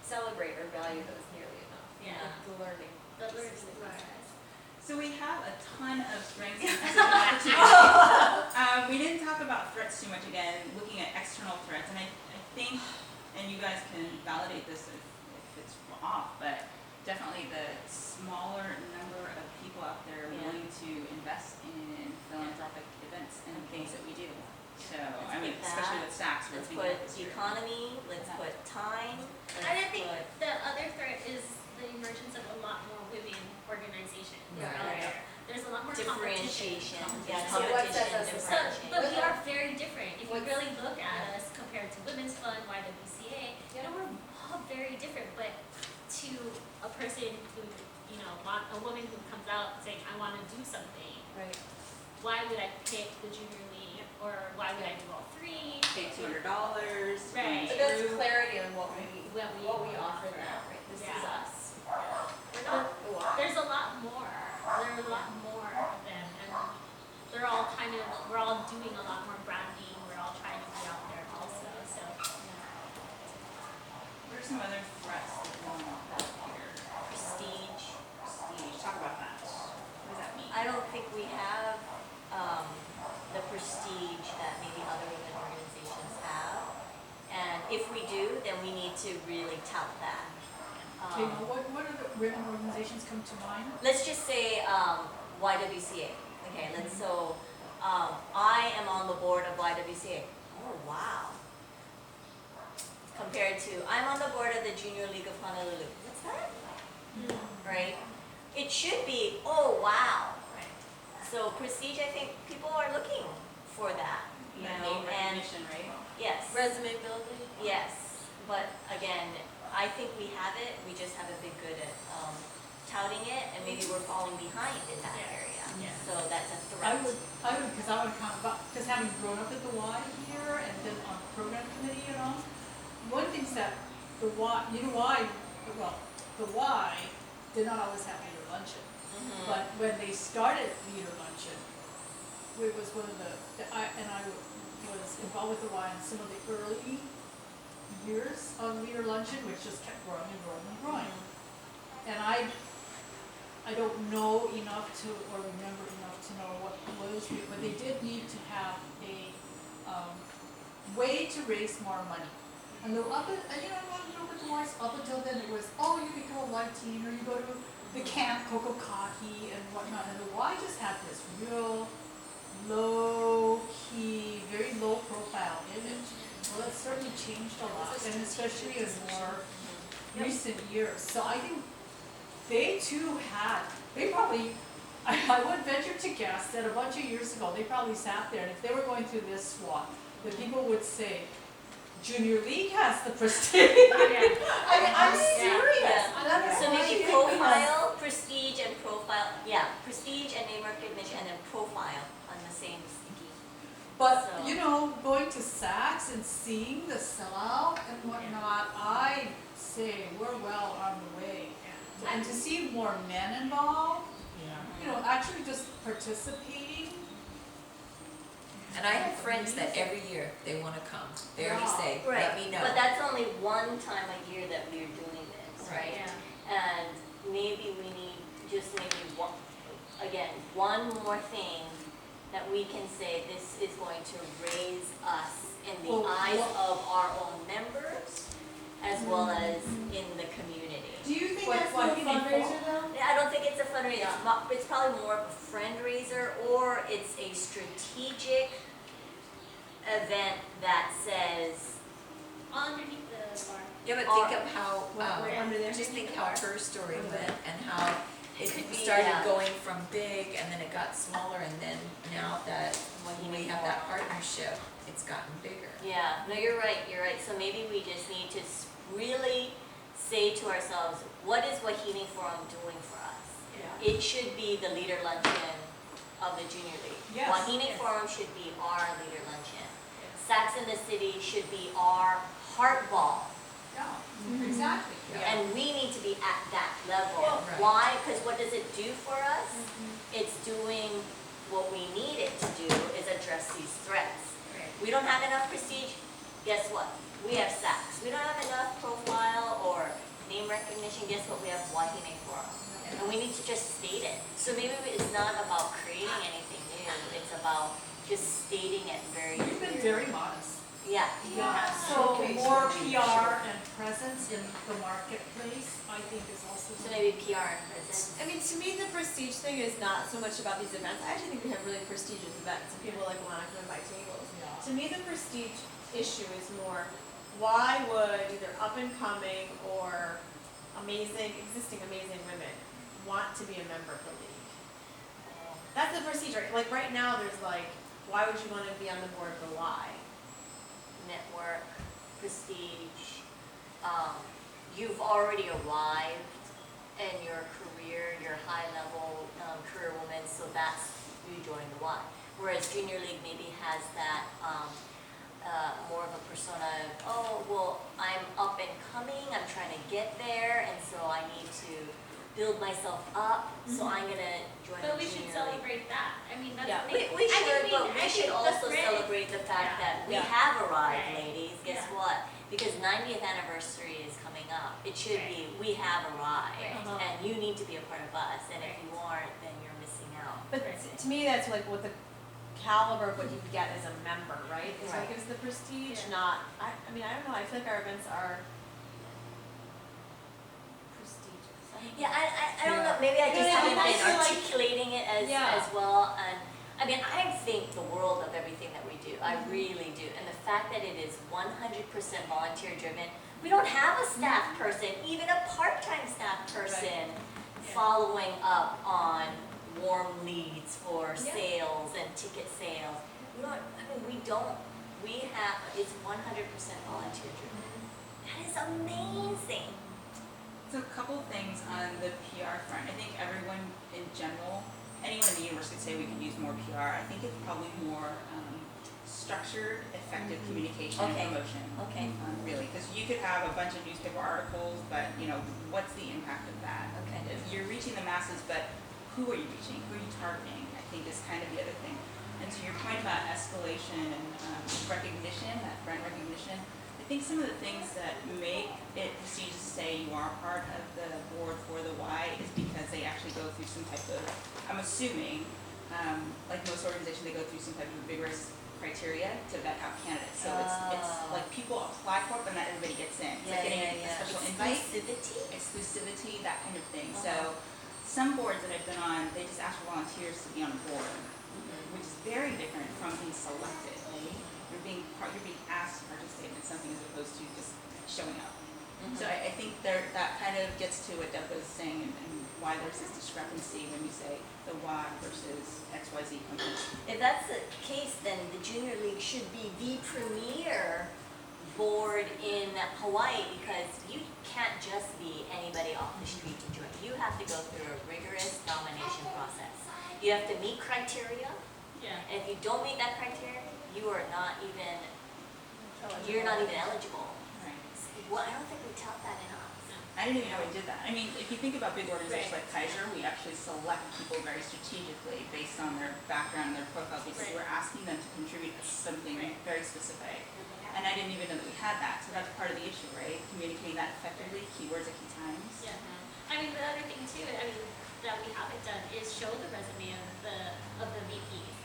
[SPEAKER 5] celebrate or value those nearly enough.
[SPEAKER 8] Yeah.
[SPEAKER 5] The learning.
[SPEAKER 8] The learning process.
[SPEAKER 1] So we have a ton of strengths and opportunities. We didn't talk about threats too much again, looking at external threats, and I think, and you guys can validate this if it's off, but definitely the smaller number of people out there willing to invest in philanthropic events and things that we do. So, I mean, especially with SACS, we're
[SPEAKER 4] Let's
[SPEAKER 1] thinking
[SPEAKER 4] put
[SPEAKER 1] about this.
[SPEAKER 4] economy, let's put time,
[SPEAKER 8] And I think
[SPEAKER 4] let's
[SPEAKER 8] the other threat is the emergence of a lot more women organizations out there. There's a lot more
[SPEAKER 4] put differentiation. Yeah,
[SPEAKER 5] So what sets
[SPEAKER 4] competition,
[SPEAKER 5] us
[SPEAKER 4] differentiation.
[SPEAKER 8] But we are very different. If you really look at us compared to Women's Fund, YWCA, we're all very different. But to a person who, a woman who comes out saying, I want to do something,
[SPEAKER 5] Right.
[SPEAKER 8] why would I pick the junior league, or why would I do all three?
[SPEAKER 1] Pay $200.
[SPEAKER 8] Right.
[SPEAKER 5] But that's clarity on what we
[SPEAKER 8] What we
[SPEAKER 5] offer now, right? This is
[SPEAKER 8] Yeah.
[SPEAKER 5] us. We're not the why.
[SPEAKER 8] There's a lot more. There's a lot more of them, and we're all doing a lot more branding. We're all trying to be out there also. So,
[SPEAKER 1] What are some other threats that we want to talk about here?
[SPEAKER 4] Prestige.
[SPEAKER 1] Prestige. Talk about that. What does that mean?
[SPEAKER 4] I don't think we have the prestige that maybe other women organizations have. And if we do, then we need to really tout that.
[SPEAKER 11] Okay, now what are the women organizations come to mind?
[SPEAKER 4] Let's just say YWCA. Okay, so I am on the board of YWCA. Oh wow. Compared to I'm on the board of the Junior League of Honolulu. What's that? Right? It should be, oh wow. So prestige, I think people are looking for that. You
[SPEAKER 1] That
[SPEAKER 4] know,
[SPEAKER 1] name
[SPEAKER 4] and
[SPEAKER 1] recognition, right?
[SPEAKER 4] yes.
[SPEAKER 5] Resume building?
[SPEAKER 4] Yes, but again, I think we have it, we just haven't been good at touting it, and maybe we're falling behind in that area.
[SPEAKER 1] Yeah.
[SPEAKER 4] So that's a
[SPEAKER 11] I
[SPEAKER 4] threat.
[SPEAKER 11] would, because I would count, because having grown up at the Y here and been on program committee and all, one of the things that the Y, you know why, well, the Y did not always have leader luncheon. But when they started leader luncheon, it was one of I was involved with the Y in some of the early years of leader luncheon, which just kept growing and growing and growing. And I don't know enough to, or remember enough to know what was, but they did need to have a way to raise more money. And the up, you know, over the wars, up until then it was, oh, you become a white team, or you go to the camp, Kokokaki and whatnot, and the Y just had this real low key, very low profile image. Well, it's certainly changed a lot, and especially in more recent years. So I think they too had, they probably, I would venture to guess that a bunch of years ago, they probably sat there, and if they were going through this SWOT, the people would say, Junior League has the prestige. I'm serious.
[SPEAKER 4] Yeah.
[SPEAKER 11] That is
[SPEAKER 4] So
[SPEAKER 11] why
[SPEAKER 4] maybe
[SPEAKER 11] they
[SPEAKER 4] profile, prestige, and profile, prestige and name recognition, and then profile on the same sticky.
[SPEAKER 11] But,
[SPEAKER 4] So-
[SPEAKER 11] you know, going to Saks and seeing the sellout and whatnot, I say we're well on the way. And to see more men involved, you know, actually just participating.
[SPEAKER 5] And I have friends that every year they wanna come. They already say,
[SPEAKER 4] Right,
[SPEAKER 5] let me know.
[SPEAKER 4] but that's only one time a year that we're doing this, right?
[SPEAKER 8] Yeah.
[SPEAKER 4] And maybe we need just maybe one, again, one more thing that we can say this is going to raise us in the
[SPEAKER 11] Well,
[SPEAKER 4] eyes of our own members as well as in the community.
[SPEAKER 6] Do you think
[SPEAKER 11] What-
[SPEAKER 6] that's
[SPEAKER 11] what
[SPEAKER 6] a
[SPEAKER 11] do you mean
[SPEAKER 6] fundraiser
[SPEAKER 11] for?
[SPEAKER 6] though?
[SPEAKER 4] I don't think it's a fundraiser, it's probably more of a fundraiser, or it's a strategic event that says,
[SPEAKER 8] Underneath the bar.
[SPEAKER 5] Yeah, but
[SPEAKER 4] Or-
[SPEAKER 5] think of how,
[SPEAKER 8] We're under there.
[SPEAKER 5] just think how her story went and how it
[SPEAKER 4] could be,
[SPEAKER 5] started
[SPEAKER 4] yeah.
[SPEAKER 5] going from big and then it got smaller and then now that when we have that partnership, it's gotten bigger.
[SPEAKER 4] yeah, no, you're right. So maybe we just need to really say to ourselves, what is Wahine Forum doing for us?
[SPEAKER 11] Yeah.
[SPEAKER 4] It should be the leader luncheon of the Junior League.
[SPEAKER 11] Yes.
[SPEAKER 4] Wahine Forum should be our leader luncheon. Saks in the City should be our heart ball.
[SPEAKER 11] Yeah, exactly.
[SPEAKER 5] Yeah.
[SPEAKER 4] And we need to be at that level.
[SPEAKER 5] Right.
[SPEAKER 4] Why? Because what does it do for us? It's doing what we need it to do, is address these threats. We don't have enough prestige, guess what? We have Saks. We don't have enough profile or name recognition, guess what? We have Wahine Forum. And we need to just state it. So maybe it's not about creating anything new, it's about just stating it very
[SPEAKER 11] You've been
[SPEAKER 4] clearly.
[SPEAKER 11] very modest.
[SPEAKER 4] Yeah.
[SPEAKER 11] Yeah, so more PR and presence in the marketplace, I think is also.
[SPEAKER 4] So maybe PR and presence.
[SPEAKER 7] I mean, to me, the prestige thing is not so much about these events. I actually think we have really prestigious events, and people like want to come and buy tables.
[SPEAKER 11] Yeah.
[SPEAKER 7] To me, the prestige issue is more, why would either up and coming or existing amazing women want to be a member of the league? That's the prestige, right? Like right now, there's like, why would you want to be on the board of the Y?
[SPEAKER 4] Network, prestige, you've already arrived in your career, your high level career woman, so that's you join the Y. Whereas Junior League maybe has that more of a persona of, oh, well, I'm up and coming, I'm trying to get there, and so I need to build myself up, so I'm gonna join
[SPEAKER 8] But
[SPEAKER 4] the
[SPEAKER 8] we should
[SPEAKER 4] Junior League.
[SPEAKER 8] celebrate that. I mean, that's.
[SPEAKER 7] Yeah.
[SPEAKER 4] We should, but we should also
[SPEAKER 8] celebrate.
[SPEAKER 4] celebrate the fact
[SPEAKER 8] Yeah.
[SPEAKER 4] that we
[SPEAKER 7] Yeah.
[SPEAKER 4] have arrived,
[SPEAKER 8] Right.
[SPEAKER 4] ladies. Guess
[SPEAKER 8] Yeah.
[SPEAKER 4] what? Because 90th anniversary is coming up. It should be, we have arrived,
[SPEAKER 8] Right.
[SPEAKER 4] and you need to be a part of us. And if you aren't, then you're missing out.
[SPEAKER 7] But to me, that's like what the caliber of what you get as a member, right? Is what
[SPEAKER 4] Right.
[SPEAKER 7] gives the prestige,
[SPEAKER 8] Yeah.
[SPEAKER 7] not, I mean, I don't know, I feel like our events are
[SPEAKER 4] Yeah, I don't know, maybe I just
[SPEAKER 10] Yeah,
[SPEAKER 4] haven't
[SPEAKER 10] I
[SPEAKER 4] been
[SPEAKER 10] feel like-
[SPEAKER 4] articulating it
[SPEAKER 10] Yeah.
[SPEAKER 4] as well, and, I mean, I think the world of everything that we do, I really do, and the fact that it is 100% volunteer driven, we don't have a staff person, even a part-time staff person, following up on warm leads for
[SPEAKER 10] Yeah.
[SPEAKER 4] sales and ticket sales. We don't, we have, it's 100% volunteer driven. That is amazing.
[SPEAKER 1] So a couple things on the PR front. I think everyone in general, anyone in the universe could say we could use more PR. I think it's probably more structured, effective communication
[SPEAKER 4] Okay.
[SPEAKER 1] and promotion.
[SPEAKER 4] Okay.
[SPEAKER 1] Really, because you could have a bunch of newspaper articles, but what's the impact of that?
[SPEAKER 4] Okay.
[SPEAKER 1] If you're reaching the masses, but who are you reaching? Who are you targeting? I think is kind of the other thing. And to your point about escalation and recognition, that brand recognition, I think some of the things that make it prestigious to say you are part of the board for the Y is because they actually go through some type of, I'm assuming, like most organizations, they go through some type of vigorous criteria to vet out candidates. So it's like people apply for it, but not everybody gets in. It's like getting a special invite. Exclusivity, that kind of thing. So some boards that I've been on, they just ask for volunteers to be on a board, which is very different from being selected. Right? You're being asked to participate in something as opposed to just showing up. So I think that kind of gets to what Deb was saying and why there's this discrepancy when you say the Y versus XYZ company.
[SPEAKER 4] If that's the case, then the Junior League should be the premier board in Hawaii, because you can't just be anybody off the street to join. You have to go through a rigorous nomination process. You have to meet criteria.
[SPEAKER 8] Yeah.
[SPEAKER 4] And if you don't meet that criteria, you are not even, you're not even eligible.
[SPEAKER 1] Right.
[SPEAKER 4] Well, I don't think we taught that enough.
[SPEAKER 1] I didn't even know we did that. I mean, if you think about big organizations like Kaiser, we actually select people very strategically based on their background, their profile, because we're asking them to contribute to something very specific. And I didn't even know that we had that, so that's part of the issue, right? Communicating that effectively, keywords at key times.
[SPEAKER 8] Yeah. I mean, the other thing too, that we haven't done is show the resume of the VPs.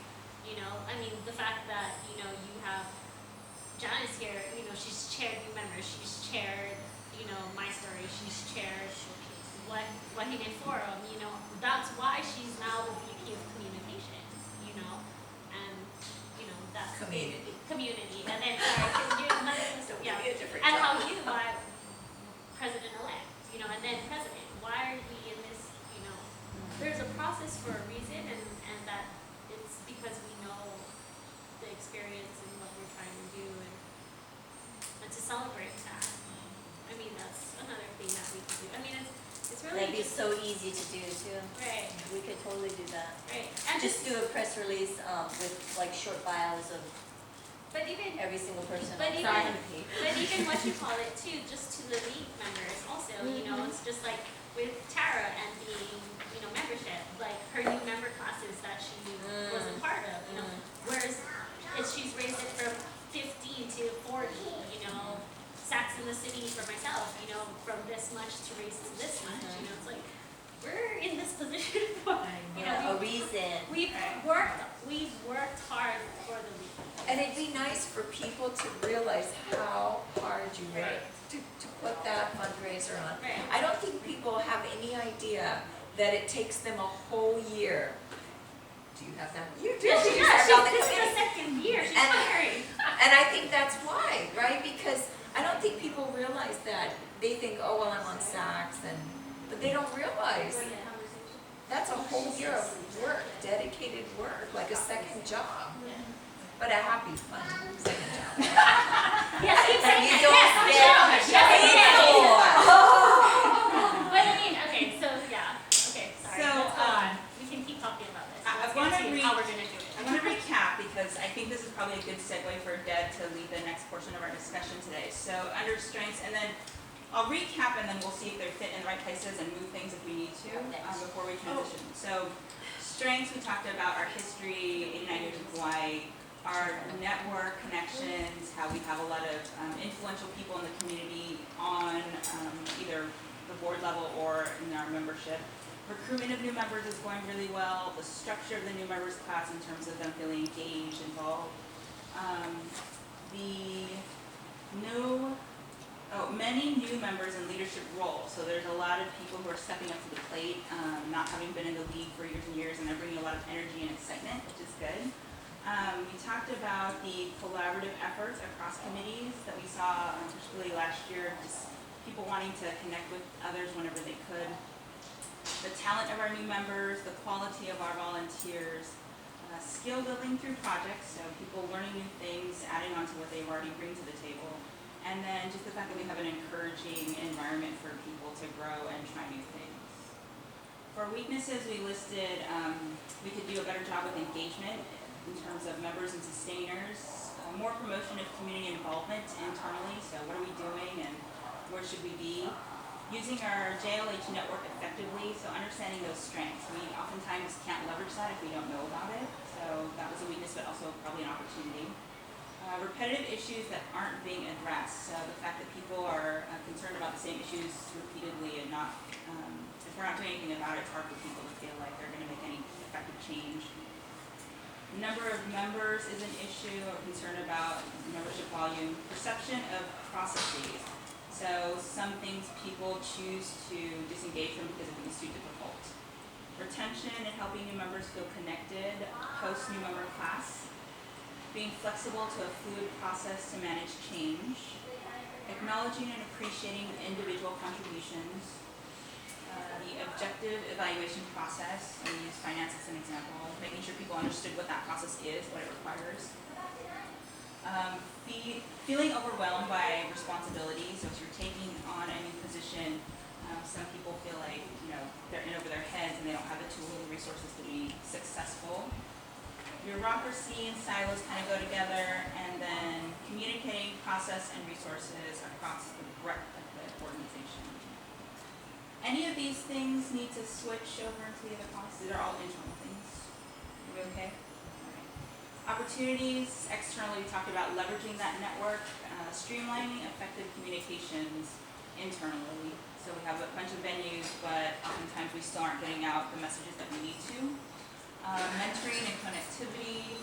[SPEAKER 8] I mean, the fact that, you have Janice here, she's chaired new members, she's chaired, My Story, she's chaired Wahine Forum, that's why she's now the VP of Communications, and, that's community, and then, yeah, and how you, president-elect, and then president, why are we in this, there's a process for a reason, and that it's because we know the experience and what we're trying to do, and to celebrate that. I mean, that's another thing that we can do. I mean, it's really
[SPEAKER 4] That'd be
[SPEAKER 8] just,
[SPEAKER 4] so easy to do too.
[SPEAKER 8] right,
[SPEAKER 4] We could totally do that.
[SPEAKER 8] right, and
[SPEAKER 4] Just do a press release with like short bios of
[SPEAKER 8] but even,
[SPEAKER 4] every single person
[SPEAKER 8] But
[SPEAKER 4] on
[SPEAKER 8] even-
[SPEAKER 4] the page.
[SPEAKER 8] but even what you call it too, just to the league members also, it's just like with Tara and being, membership, like her new member classes that she was a part of, whereas if she's raised it from 15 to 40, Saks in the City for myself, from this much to raise to this much, it's like, we're in this position for,
[SPEAKER 4] A reason.
[SPEAKER 8] we've worked hard for the league.
[SPEAKER 5] And it'd be nice for people to realize how hard you work to put that fundraiser on.
[SPEAKER 8] Right.
[SPEAKER 5] I don't think people have any idea that it takes them a whole year. Do you have that? You do.
[SPEAKER 8] Yeah,
[SPEAKER 5] You
[SPEAKER 8] she's
[SPEAKER 5] served on the
[SPEAKER 8] this is
[SPEAKER 5] committee.
[SPEAKER 8] the second year, she's
[SPEAKER 5] And-
[SPEAKER 8] hiring.
[SPEAKER 5] And I think that's why, right? Because I don't think people realize that. They think, oh, well, I'm on Saks, but they don't realize that's a whole year of work, dedicated work, like a second job. But a happy, fun second job.
[SPEAKER 8] Yes, keep saying
[SPEAKER 4] You
[SPEAKER 8] that.
[SPEAKER 4] don't
[SPEAKER 8] Yes,
[SPEAKER 4] get
[SPEAKER 8] Michelle,
[SPEAKER 4] paid
[SPEAKER 8] yes,
[SPEAKER 4] for.
[SPEAKER 8] But I mean, okay, so yeah, okay, sorry,
[SPEAKER 1] So,
[SPEAKER 8] let's go on. We can keep talking about this.
[SPEAKER 1] I
[SPEAKER 8] Let's
[SPEAKER 1] wanna
[SPEAKER 8] get to how we're gonna do it.
[SPEAKER 1] I want to recap because I think this is probably a good segue for Deb to lead the next portion of our discussion today. So under strengths, and then I'll recap and then we'll see if they fit in the right places and move things if we need to before we transition. So strengths, we talked about our history, 89 years of Hawaii, our network connections, how we have a lot of influential people in the community on either the board level or in our membership. Recruitment of new members is going really well. The structure of the new members class in terms of them feeling engaged, involved. The new, many new members in leadership roles. So there's a lot of people who are stepping up to the plate, not having been in the league for years and years, and they're bringing a lot of energy and excitement, which is good. We talked about the collaborative efforts across committees that we saw, particularly last year, just people wanting to connect with others whenever they could. The talent of our new members, the quality of our volunteers, skill building through projects, so people learning new things, adding on to what they already bring to the table, and then just the fact that we have an encouraging environment for people to grow and try new things. For weaknesses, we listed we could do a better job with engagement in terms of members and sustainers, more promotion of community involvement internally, so what are we doing and where should we be? Using our JLH network effectively, so understanding those strengths. We oftentimes can't leverage that if we don't know about it, so that was a weakness but also probably an opportunity. Repetitive issues that aren't being addressed, so the fact that people are concerned about the same issues repeatedly and not, if we're not doing anything about it, it's hard for people to feel like they're going to make any effective change. Number of members is an issue, or concern about membership volume. Perception of processes. So some things people choose to disengage from because it becomes too difficult. Retention and helping new members feel connected, post new member class. Being flexible to a fluid process to manage change. Acknowledging and appreciating individual contributions. The objective evaluation process, and we use finance as an example, making sure people understood what that process is, what it requires. Feeling overwhelmed by responsibilities. So if you're taking on a new position, some people feel like they're in over their heads and they don't have the tools and resources to be successful. Bureaucracy and silos kind of go together, and then communicating process and resources across the breadth of the organization. Any of these things need to switch over into the other policies? These are all internal things. Are we okay? Opportunities, externally we talked about leveraging that network, streamlining effective communications internally. So we have a bunch of venues, but oftentimes we still aren't getting out the messages that we need to. Mentoring and connectivity,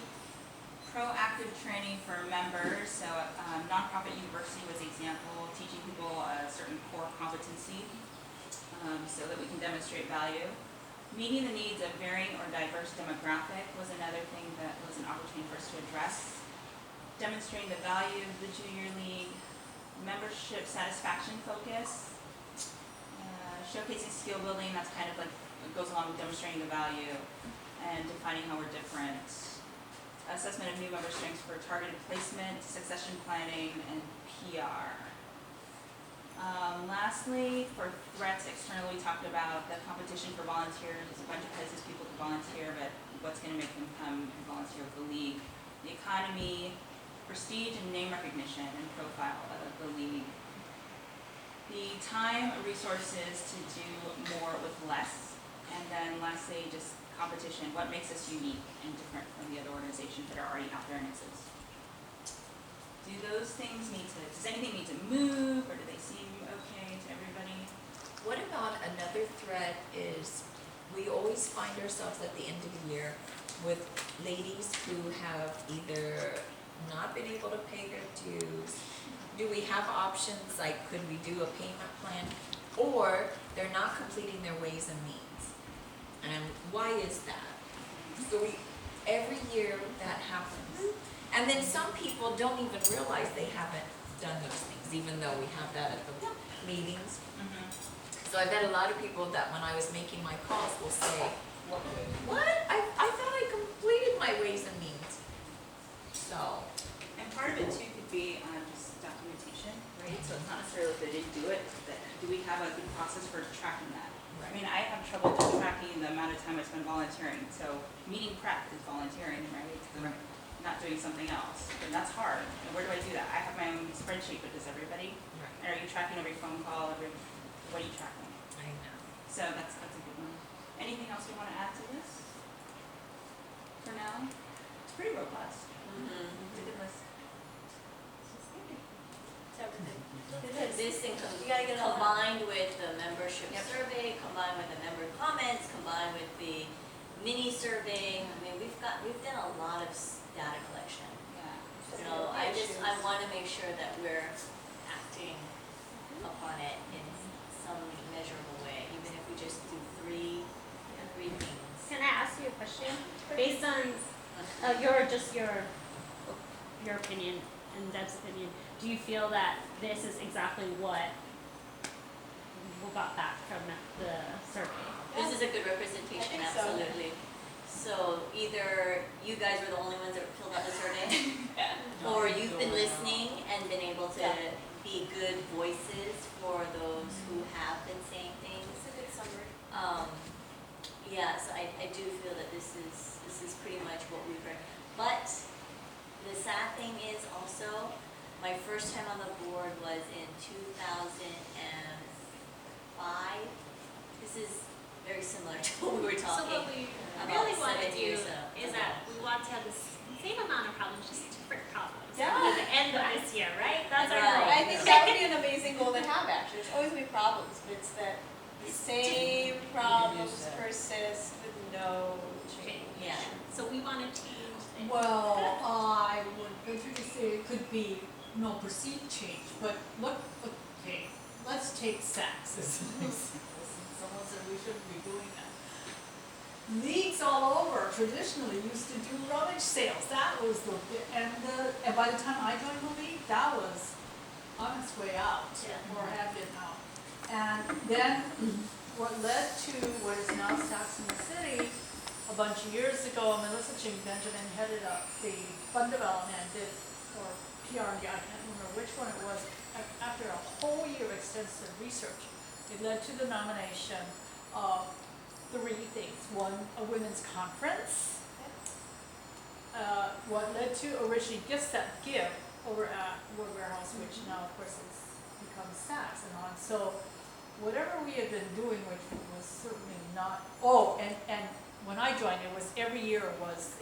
[SPEAKER 1] proactive training for members. So nonprofit university was an example, teaching people a certain core competency so that we can demonstrate value. Meeting the needs of varying or diverse demographic was another thing that was an opportunity for us to address. Demonstrating the value of the Junior League, membership satisfaction focus, showcasing skill building, that's kind of like, it goes along with demonstrating the value, and defining how we're different. Assessment of new member strengths for targeted placement, succession planning, and PR. Lastly, for threats externally, we talked about the competition for volunteers. There's a bunch of places people can volunteer, but what's going to make them come and volunteer with the league? The economy, prestige and name recognition and profile of the league. The time, resources to do more with less. And then lastly, just competition. What makes us unique and different from the other organizations that are already out there and exist? Do those things does anything need to move, or do they seem okay to everybody?
[SPEAKER 5] What about another threat is we always find ourselves at the end of the year with ladies who have either not been able to pay their dues. Do we have options like could we do a payment plan? Or they're not completing their ways and means. And why is that? So every year that happens. And then some people don't even realize they haven't done those things, even though we have that at the meetings.
[SPEAKER 1] Mm-hmm.
[SPEAKER 5] So I've had a lot of people that when I was making my calls will say, what? I thought I completed my ways and means. So.
[SPEAKER 1] And part of it too could be just documentation, right? So it's not necessarily if they didn't do it, but do we have a good process for tracking that?
[SPEAKER 5] Right.
[SPEAKER 1] I mean, I have trouble just tracking the amount of time I spend volunteering. So meeting prep is volunteering, right?
[SPEAKER 5] Right.
[SPEAKER 1] Not doing something else, and that's hard. And where do I do that? I have my own spreadsheet, but does everybody?
[SPEAKER 5] Right.
[SPEAKER 1] And are you tracking every phone call? What are you tracking?
[SPEAKER 5] I know.
[SPEAKER 1] So that's a good one. Anything else you want to add to this? For now, it's pretty robust.
[SPEAKER 4] Mm-hmm.
[SPEAKER 1] It's a good list.
[SPEAKER 4] This thing combined with the membership survey, combined with the member comments, combined with the mini survey. I mean, we've done a lot of data collection.
[SPEAKER 1] Yeah.
[SPEAKER 4] So I want to make sure that we're acting
[SPEAKER 8] your opinion and Deb's opinion. Do you feel that this is exactly what we got back from the survey?
[SPEAKER 4] This is a good representation,
[SPEAKER 7] I think so.
[SPEAKER 4] absolutely. So either you guys were the only ones that filled out the survey, or you've been listening and been able to be good voices for those who have been saying things.
[SPEAKER 7] It's a good summary.
[SPEAKER 4] Yeah, so I do feel that this is pretty much what we've heard. But the sad thing is also, my first time on the board was in 2005. This is very similar to what we were
[SPEAKER 8] So
[SPEAKER 4] talking.
[SPEAKER 8] what we
[SPEAKER 4] about
[SPEAKER 8] really want to
[SPEAKER 4] 7
[SPEAKER 8] do
[SPEAKER 4] years
[SPEAKER 8] is
[SPEAKER 4] ago.
[SPEAKER 8] that we want to have the same amount of problems, just different problems.
[SPEAKER 7] Yeah.
[SPEAKER 8] At the end of this year, right? That's our
[SPEAKER 4] Right.
[SPEAKER 8] goal.
[SPEAKER 7] I think that would be an amazing goal to have, actually. There's always gonna be problems, but it's that the same problems persist with no change.
[SPEAKER 4] Yeah.
[SPEAKER 8] So we want to change things.
[SPEAKER 11] Well, I would venture to say it could be no perceived change, but okay, let's take sex as an example. Someone said we shouldn't be doing that. Leagues all over traditionally used to do rummage sales. That was and by the time I joined the league, that was on its way out, or had been out. And then what led to what is now Saxon City, a bunch of years ago, Melissa Ching Benjamin headed up the fund development, or PRD, I can't remember which one it was. After a whole year of extensive research, it led to the nomination of 3 things. One, a women's conference. What led to originally Gifts That Give over at Wood Warehouse, which now of course has become Saks and on. So whatever we had been doing, which was certainly not, and when I joined, it was every year it was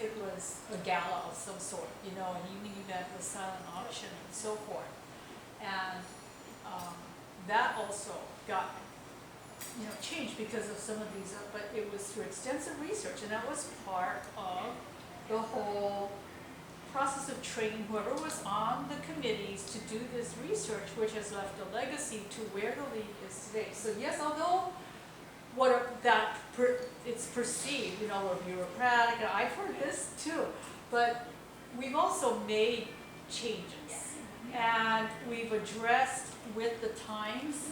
[SPEAKER 11] a gala of some sort, an evening event with silent auction and so forth. And that also got changed because of some of these, but it was through extensive research, and that was part of the whole process of training whoever was on the committees to do this research, which has left a legacy to where the league is today. So yes, although it's perceived, we're bureaucratic, I've heard this too, but we've also made changes, and we've addressed with the times.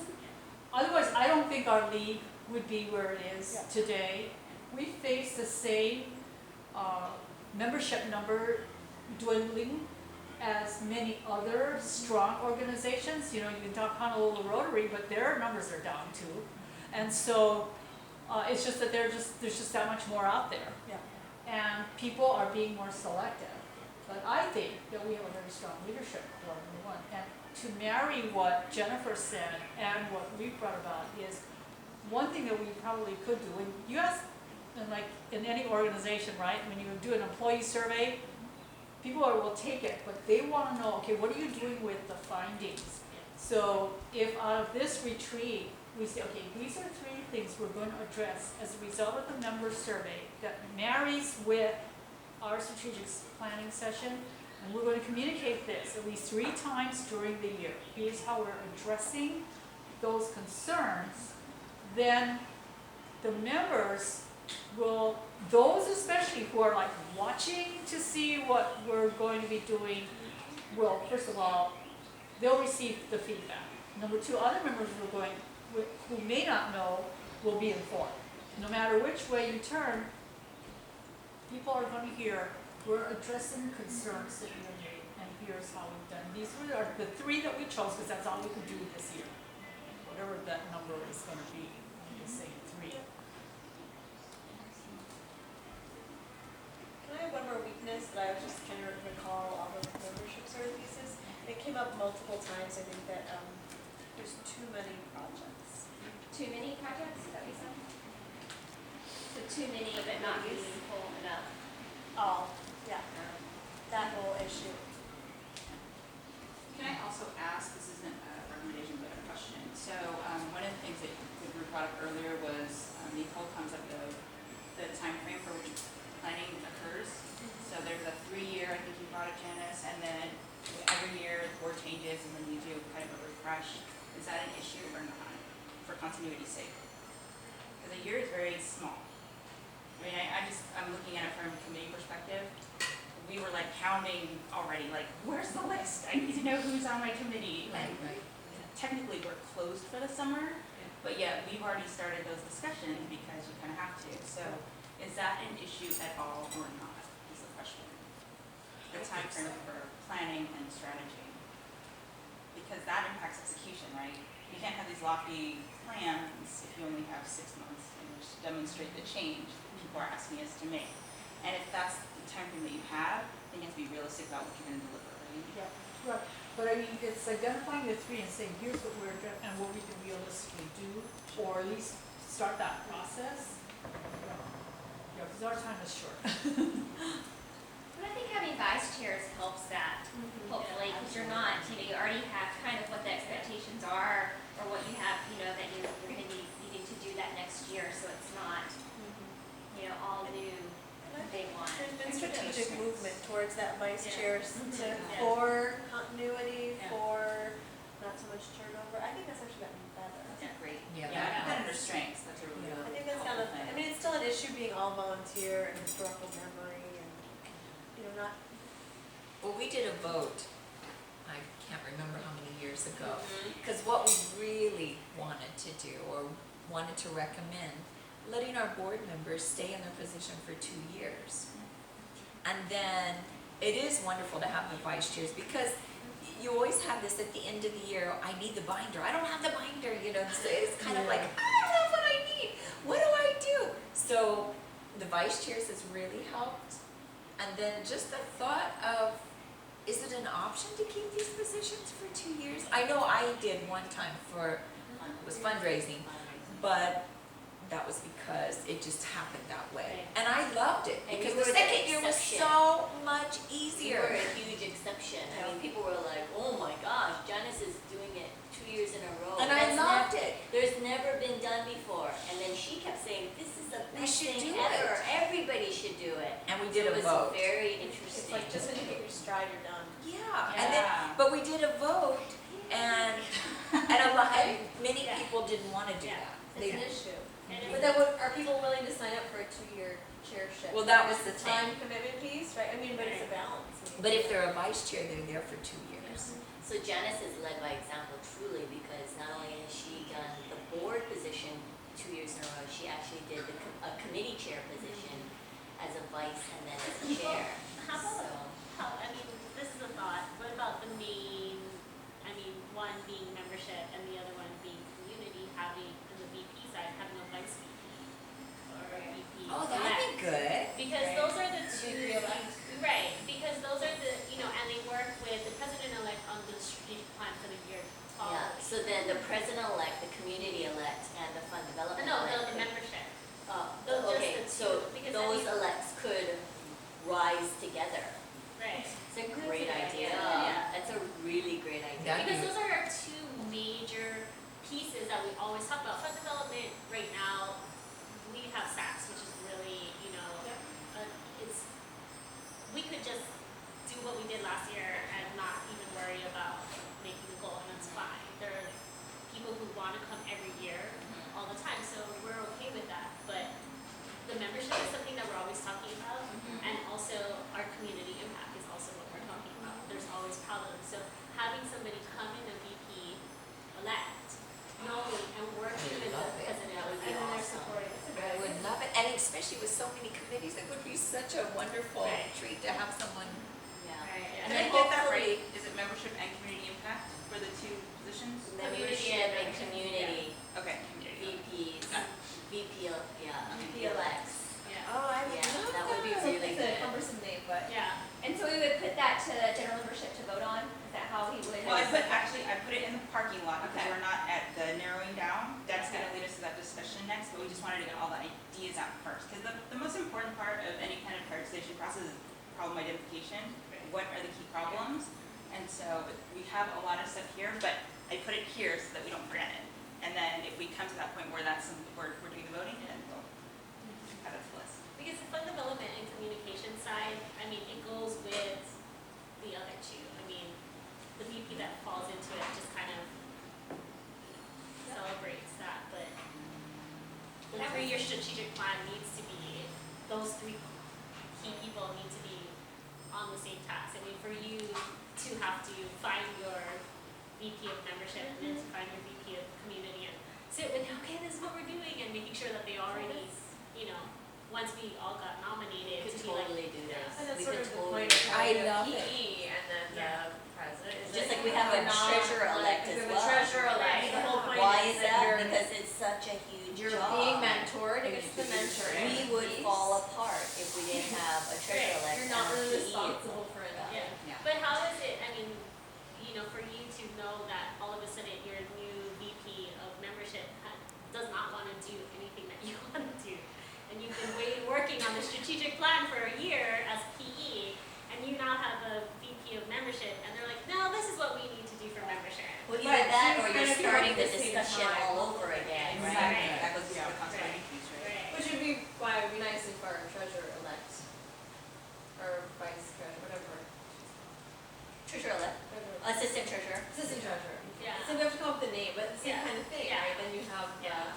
[SPEAKER 11] Otherwise, I don't think our league would be where it is today. We face the same membership number dwindling as many other strong organizations. You can talk Honolulu Rotary, but their numbers are down too. And so it's just that there's just that much more out there.
[SPEAKER 7] Yeah.
[SPEAKER 11] And people are being more selective. But I think that we have a very strong leadership core, number one. And to marry what Jennifer said and what we brought about is one thing that we probably could do. When you ask, like in any organization, right, when you do an employee survey, people will take it, but they want to know, okay, what are you doing with the findings? So if out of this retreat, we say, okay, these are 3 things we're going to address as a result of the member survey that marries with our strategic planning session, and we're going to communicate this at least 3 times during the year. Here's how we're addressing those concerns. Then the members will, those especially who are like watching to see what we're going to be doing, will, first of all, they'll receive the feedback. Number 2, other members who may not know will be informed. No matter which way you turn, people are going to hear, we're addressing concerns that you have made, and here's how we've done. These are the 3 that we chose because that's all we could do this year. Whatever that number is going to be, I'm just saying 3.
[SPEAKER 7] Can I have one more weakness that I was just trying to recall all the membership survey pieces? It came up multiple times, I think, that there's too many projects.
[SPEAKER 10] Too many projects, is that what you said? So too many, but not meaningful enough.
[SPEAKER 7] Oh, yeah, that whole issue.
[SPEAKER 1] Can I also ask, this isn't a recommendation but a question. So one of the things that the group brought up earlier was Nicole comes up with the time frame for which planning occurs. So there's a 3-year, I think you brought it, Janice, and then every year the board changes and then you do kind of a refresh. Is that an issue or not, for continuity's sake? Because a year is very small. I mean, I'm looking at it from a committee perspective. we were like pounding already, like, where's the list? I need to know who's on my committee.
[SPEAKER 5] Right,
[SPEAKER 1] And
[SPEAKER 5] right.
[SPEAKER 1] technically, we're closed for the summer, but yet we've already started those discussions because you kind of have to. So is that an issue at all or not, is the question. The time frame for planning and strategy. Because that impacts execution, right? You can't have these lofty plans if you only have 6 months in which to demonstrate the change that people are asking us to make. And if that's the time frame that you have, then you have to be realistic about what you're going to deliver, right?
[SPEAKER 11] Yeah, right, but I mean, it's identifying the three and saying, here's what we're doing and what we can realistically do, or at least start that process. Yeah, because our time is short.
[SPEAKER 10] But I think having vice chairs helps that, hopefully, because you're not, you already have kind of what the expectations are, or what you have, that you're gonna be needing to do that next year, so it's not, all new day one.
[SPEAKER 7] There's been
[SPEAKER 1] It's a
[SPEAKER 7] strategic
[SPEAKER 1] difference.
[SPEAKER 7] movement towards that vice
[SPEAKER 8] Yeah.
[SPEAKER 7] chair for continuity, for not so much turnover. I think that's actually gotten better.
[SPEAKER 1] That's great.
[SPEAKER 5] Yeah,
[SPEAKER 1] Yeah,
[SPEAKER 5] that
[SPEAKER 1] that under
[SPEAKER 5] helps.
[SPEAKER 1] strengths, that's a really
[SPEAKER 5] Yeah.
[SPEAKER 7] I think that's kind of,
[SPEAKER 1] helpful
[SPEAKER 7] I
[SPEAKER 1] thing.
[SPEAKER 7] mean, it's still an issue being all volunteer and historical memory and, not.
[SPEAKER 5] Well, we did a vote, I can't remember how many years ago, because what we really wanted to do, or wanted to recommend, letting our board members stay in their position for 2 years. And then, it is wonderful to have the vice chairs, because you always have this at the end of the year, I need the binder, I don't have the binder, so it's kind of like, I don't have what I need, what do I do? So, the vice chairs has really helped. And then just the thought of, is it an option to keep these positions for 2 years? I know I did one time for, it was fundraising, but that was because it just happened that way. And I loved it,
[SPEAKER 4] And
[SPEAKER 5] because
[SPEAKER 4] you
[SPEAKER 5] the
[SPEAKER 4] were the
[SPEAKER 5] second year was
[SPEAKER 4] exception.
[SPEAKER 5] so much
[SPEAKER 4] You were
[SPEAKER 5] easier.
[SPEAKER 4] a huge exception. I mean, people were like, oh my gosh, Janice is doing it 2 years in a row.
[SPEAKER 5] And I
[SPEAKER 4] That's
[SPEAKER 5] loved
[SPEAKER 4] nev-
[SPEAKER 5] it.
[SPEAKER 4] There's never been done before. And then she kept saying, this is the
[SPEAKER 5] We
[SPEAKER 4] best
[SPEAKER 5] should
[SPEAKER 4] thing
[SPEAKER 5] do
[SPEAKER 4] ever.
[SPEAKER 5] it.
[SPEAKER 4] Everybody should do it.
[SPEAKER 5] And we
[SPEAKER 4] So
[SPEAKER 5] did a
[SPEAKER 4] it was
[SPEAKER 5] vote.
[SPEAKER 4] very
[SPEAKER 7] It's
[SPEAKER 4] interesting.
[SPEAKER 7] like just when you get your stride, you're done.
[SPEAKER 5] Yeah, and then,
[SPEAKER 1] Yeah.
[SPEAKER 5] but we did a vote, and a lot, and many
[SPEAKER 8] Yeah.
[SPEAKER 5] people didn't want to do
[SPEAKER 8] Yeah.
[SPEAKER 5] that.
[SPEAKER 7] It's an issue.
[SPEAKER 8] And
[SPEAKER 7] But then are people willing to sign up for a 2-year chairship?
[SPEAKER 5] Well, that was
[SPEAKER 7] It's
[SPEAKER 5] the
[SPEAKER 7] time
[SPEAKER 5] thing.
[SPEAKER 7] commitment piece, right? I mean, but it's a balance. I mean,
[SPEAKER 5] But if they're a vice chair, they're there for 2 years.
[SPEAKER 4] So Janice has led by example truly, because not only has she done the board position 2 years in a row, she actually did a committee chair position as a vice and then as a chair.
[SPEAKER 8] How about,
[SPEAKER 4] So,
[SPEAKER 8] this is a thought, what about the main, one being membership and the other one being community, having, on the VP side, having a vice VP or a VP.
[SPEAKER 5] Oh, that'd be good.
[SPEAKER 8] Because
[SPEAKER 1] Right.
[SPEAKER 8] those are the two, right, because those are the, and they work with the president-elect on the strategic plan for the year following.
[SPEAKER 4] yeah, so then the president-elect, the community-elect, and the fund development
[SPEAKER 8] No,
[SPEAKER 4] elect.
[SPEAKER 8] the membership.
[SPEAKER 4] Oh,
[SPEAKER 8] Those just
[SPEAKER 4] okay,
[SPEAKER 8] the two,
[SPEAKER 4] so
[SPEAKER 8] because
[SPEAKER 4] those
[SPEAKER 8] then you-
[SPEAKER 4] elects could rise together.
[SPEAKER 8] Right.
[SPEAKER 4] It's a
[SPEAKER 8] That's
[SPEAKER 4] great
[SPEAKER 8] a good
[SPEAKER 4] idea.
[SPEAKER 8] idea, yeah.
[SPEAKER 4] That's a really great idea.
[SPEAKER 5] That'd be-
[SPEAKER 8] Because those are our two major pieces that we always talk about. Fund development, right now, we have SACs, which is really, we could just do what we did last year and not even worry about making the goal, and that's fine. There are people who want to come every year, all the time, so we're okay with that. But the membership is something that we're always talking about, and also our community impact is also what we're talking about. There's always problems, so having somebody come in a VP elect, knowing and working with the
[SPEAKER 5] love it.
[SPEAKER 8] president,
[SPEAKER 4] That would be
[SPEAKER 8] and then they're
[SPEAKER 4] awesome.
[SPEAKER 8] supporting. It's a
[SPEAKER 5] I
[SPEAKER 8] good
[SPEAKER 5] would love it, and especially with so many committees, it would be such a wonderful
[SPEAKER 8] Right.
[SPEAKER 5] treat to have someone.
[SPEAKER 4] Yeah.
[SPEAKER 8] Right.
[SPEAKER 1] And
[SPEAKER 8] And
[SPEAKER 1] then
[SPEAKER 8] then
[SPEAKER 1] get that
[SPEAKER 8] hopefully,
[SPEAKER 1] right, is it membership and community impact for the two positions?
[SPEAKER 4] Membership and community,
[SPEAKER 1] Okay, community.
[SPEAKER 4] VPs,
[SPEAKER 1] Got
[SPEAKER 4] VP, yeah,
[SPEAKER 7] VP
[SPEAKER 4] elects.
[SPEAKER 8] yeah,
[SPEAKER 5] Oh, I would
[SPEAKER 4] Yeah,
[SPEAKER 5] love
[SPEAKER 4] that would be
[SPEAKER 5] that.
[SPEAKER 4] really
[SPEAKER 7] It's a
[SPEAKER 4] good.
[SPEAKER 7] cumbersome name, but.
[SPEAKER 8] yeah.
[SPEAKER 10] And so we would put that to the general membership to vote on? Is that how he would?
[SPEAKER 1] Well, I put it in the parking lot because
[SPEAKER 10] Okay.
[SPEAKER 1] we're not at the narrowing down. That's gonna lead us to that discussion next, but we just wanted to get all the ideas out first. Because the most important part of any kind of prioritization process is problem identification. What are the key problems? And so we have a lot of stuff here, but I put it here so that we don't forget it. And then if we come to that point where we're doing the voting, then we'll add it to the list.
[SPEAKER 8] Because the fund development and communication side, it goes with the other two. The VP that falls into it just kind of celebrates that, but the 3-year strategic plan needs to be, those three key people need to be on the same task. I mean, for you to have to find your VP of membership and then to find your VP of community and sit with, okay, this is what we're doing, and making sure that they already, you know, once we all got nominated,
[SPEAKER 4] We could
[SPEAKER 8] to be like,
[SPEAKER 4] totally do this.
[SPEAKER 7] And that's
[SPEAKER 4] We
[SPEAKER 7] sort
[SPEAKER 4] could
[SPEAKER 7] of the
[SPEAKER 4] totally
[SPEAKER 7] point of
[SPEAKER 4] do
[SPEAKER 5] I
[SPEAKER 7] having a
[SPEAKER 5] love it.
[SPEAKER 7] PE and then the president. is
[SPEAKER 4] Just
[SPEAKER 7] that
[SPEAKER 4] like we
[SPEAKER 7] you
[SPEAKER 4] have a
[SPEAKER 7] nom-
[SPEAKER 4] treasurer-elect
[SPEAKER 7] like,
[SPEAKER 4] as
[SPEAKER 7] we have
[SPEAKER 4] well.
[SPEAKER 7] a treasurer-elect.
[SPEAKER 8] Right.
[SPEAKER 7] The whole point
[SPEAKER 4] Why
[SPEAKER 7] is
[SPEAKER 4] is
[SPEAKER 7] that
[SPEAKER 4] that?
[SPEAKER 7] you're,
[SPEAKER 4] Because it's such a huge
[SPEAKER 7] you're
[SPEAKER 4] job.
[SPEAKER 7] being mentored, it gets the mentoring.
[SPEAKER 4] We would
[SPEAKER 7] piece.
[SPEAKER 4] fall apart if we didn't have a treasurer-elect
[SPEAKER 7] You're not
[SPEAKER 4] and a
[SPEAKER 7] really
[SPEAKER 4] PE.
[SPEAKER 7] responsible for it.
[SPEAKER 8] yeah.
[SPEAKER 6] Yeah.
[SPEAKER 8] But how is it, I mean, you know, for you to know that all of a sudden your new VP of membership does not want to do anything that you want to do, and you've been working on the strategic plan for a year as PE, and you now have a VP of membership, and they're like, no, this is what we need to do for membership.
[SPEAKER 4] Well, either
[SPEAKER 7] Right,
[SPEAKER 4] that
[SPEAKER 7] so
[SPEAKER 4] or
[SPEAKER 7] you're
[SPEAKER 4] you're
[SPEAKER 7] kind of
[SPEAKER 4] starting the
[SPEAKER 7] at the same
[SPEAKER 4] discussion
[SPEAKER 7] time.
[SPEAKER 4] all over again, right?
[SPEAKER 8] Exactly.
[SPEAKER 9] That goes to
[SPEAKER 6] Yeah.
[SPEAKER 9] the cost of living piece, right?
[SPEAKER 8] Right.
[SPEAKER 7] Which would be why it would be nice if our treasurer-elect, or vice treasurer, whatever.
[SPEAKER 4] Treasurer-elect,
[SPEAKER 7] treasurer-
[SPEAKER 4] assistant treasurer.
[SPEAKER 7] Assistant treasurer.
[SPEAKER 8] Yeah.
[SPEAKER 7] So we have to come up with a name, but it's the same
[SPEAKER 8] Yeah.
[SPEAKER 7] kind of thing,
[SPEAKER 8] Yeah.
[SPEAKER 7] right? Then you have,
[SPEAKER 8] Yeah.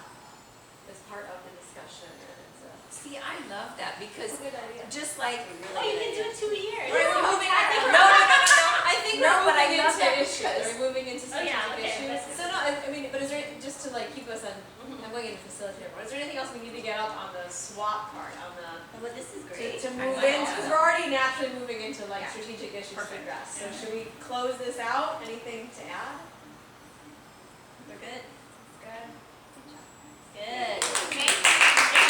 [SPEAKER 7] as part of the discussion, and it's a.
[SPEAKER 5] See, I love that because
[SPEAKER 7] Good idea.
[SPEAKER 5] just like,
[SPEAKER 8] Oh, you can do it 2 years.
[SPEAKER 7] Right, we're moving, I think
[SPEAKER 5] no, I think
[SPEAKER 7] we're
[SPEAKER 5] no, but I
[SPEAKER 7] moving
[SPEAKER 5] love
[SPEAKER 7] into
[SPEAKER 5] that
[SPEAKER 7] issues,
[SPEAKER 5] because
[SPEAKER 7] we're moving into
[SPEAKER 8] Oh, yeah,
[SPEAKER 7] strategic
[SPEAKER 8] okay,
[SPEAKER 7] issues.
[SPEAKER 8] that's
[SPEAKER 7] So no, I mean, but is there, just to like keep us on, I'm going into facilitator, but is there anything else we need to get up on the SWAT part, on the,
[SPEAKER 4] Well, this is
[SPEAKER 7] to,
[SPEAKER 4] great.
[SPEAKER 7] to
[SPEAKER 5] I
[SPEAKER 7] move
[SPEAKER 5] like
[SPEAKER 7] in,
[SPEAKER 5] that.
[SPEAKER 7] because we're already naturally moving into like
[SPEAKER 9] Yeah.
[SPEAKER 7] strategic issues to
[SPEAKER 9] Perfect.
[SPEAKER 7] address. So should we close this out? Anything to add?
[SPEAKER 4] We're good.
[SPEAKER 7] Good.
[SPEAKER 4] Good.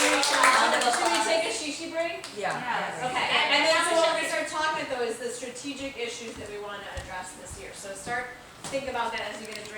[SPEAKER 7] Round
[SPEAKER 4] of
[SPEAKER 7] Should we
[SPEAKER 4] applause.
[SPEAKER 7] take a shishi break?
[SPEAKER 5] yeah.
[SPEAKER 8] Yeah.
[SPEAKER 7] Okay,
[SPEAKER 8] And
[SPEAKER 7] and then
[SPEAKER 8] how
[SPEAKER 7] so
[SPEAKER 8] much
[SPEAKER 7] what
[SPEAKER 8] of
[SPEAKER 7] we
[SPEAKER 8] it-
[SPEAKER 7] start talking about though is the strategic issues that we want to address this year. So think about that as you get a drink.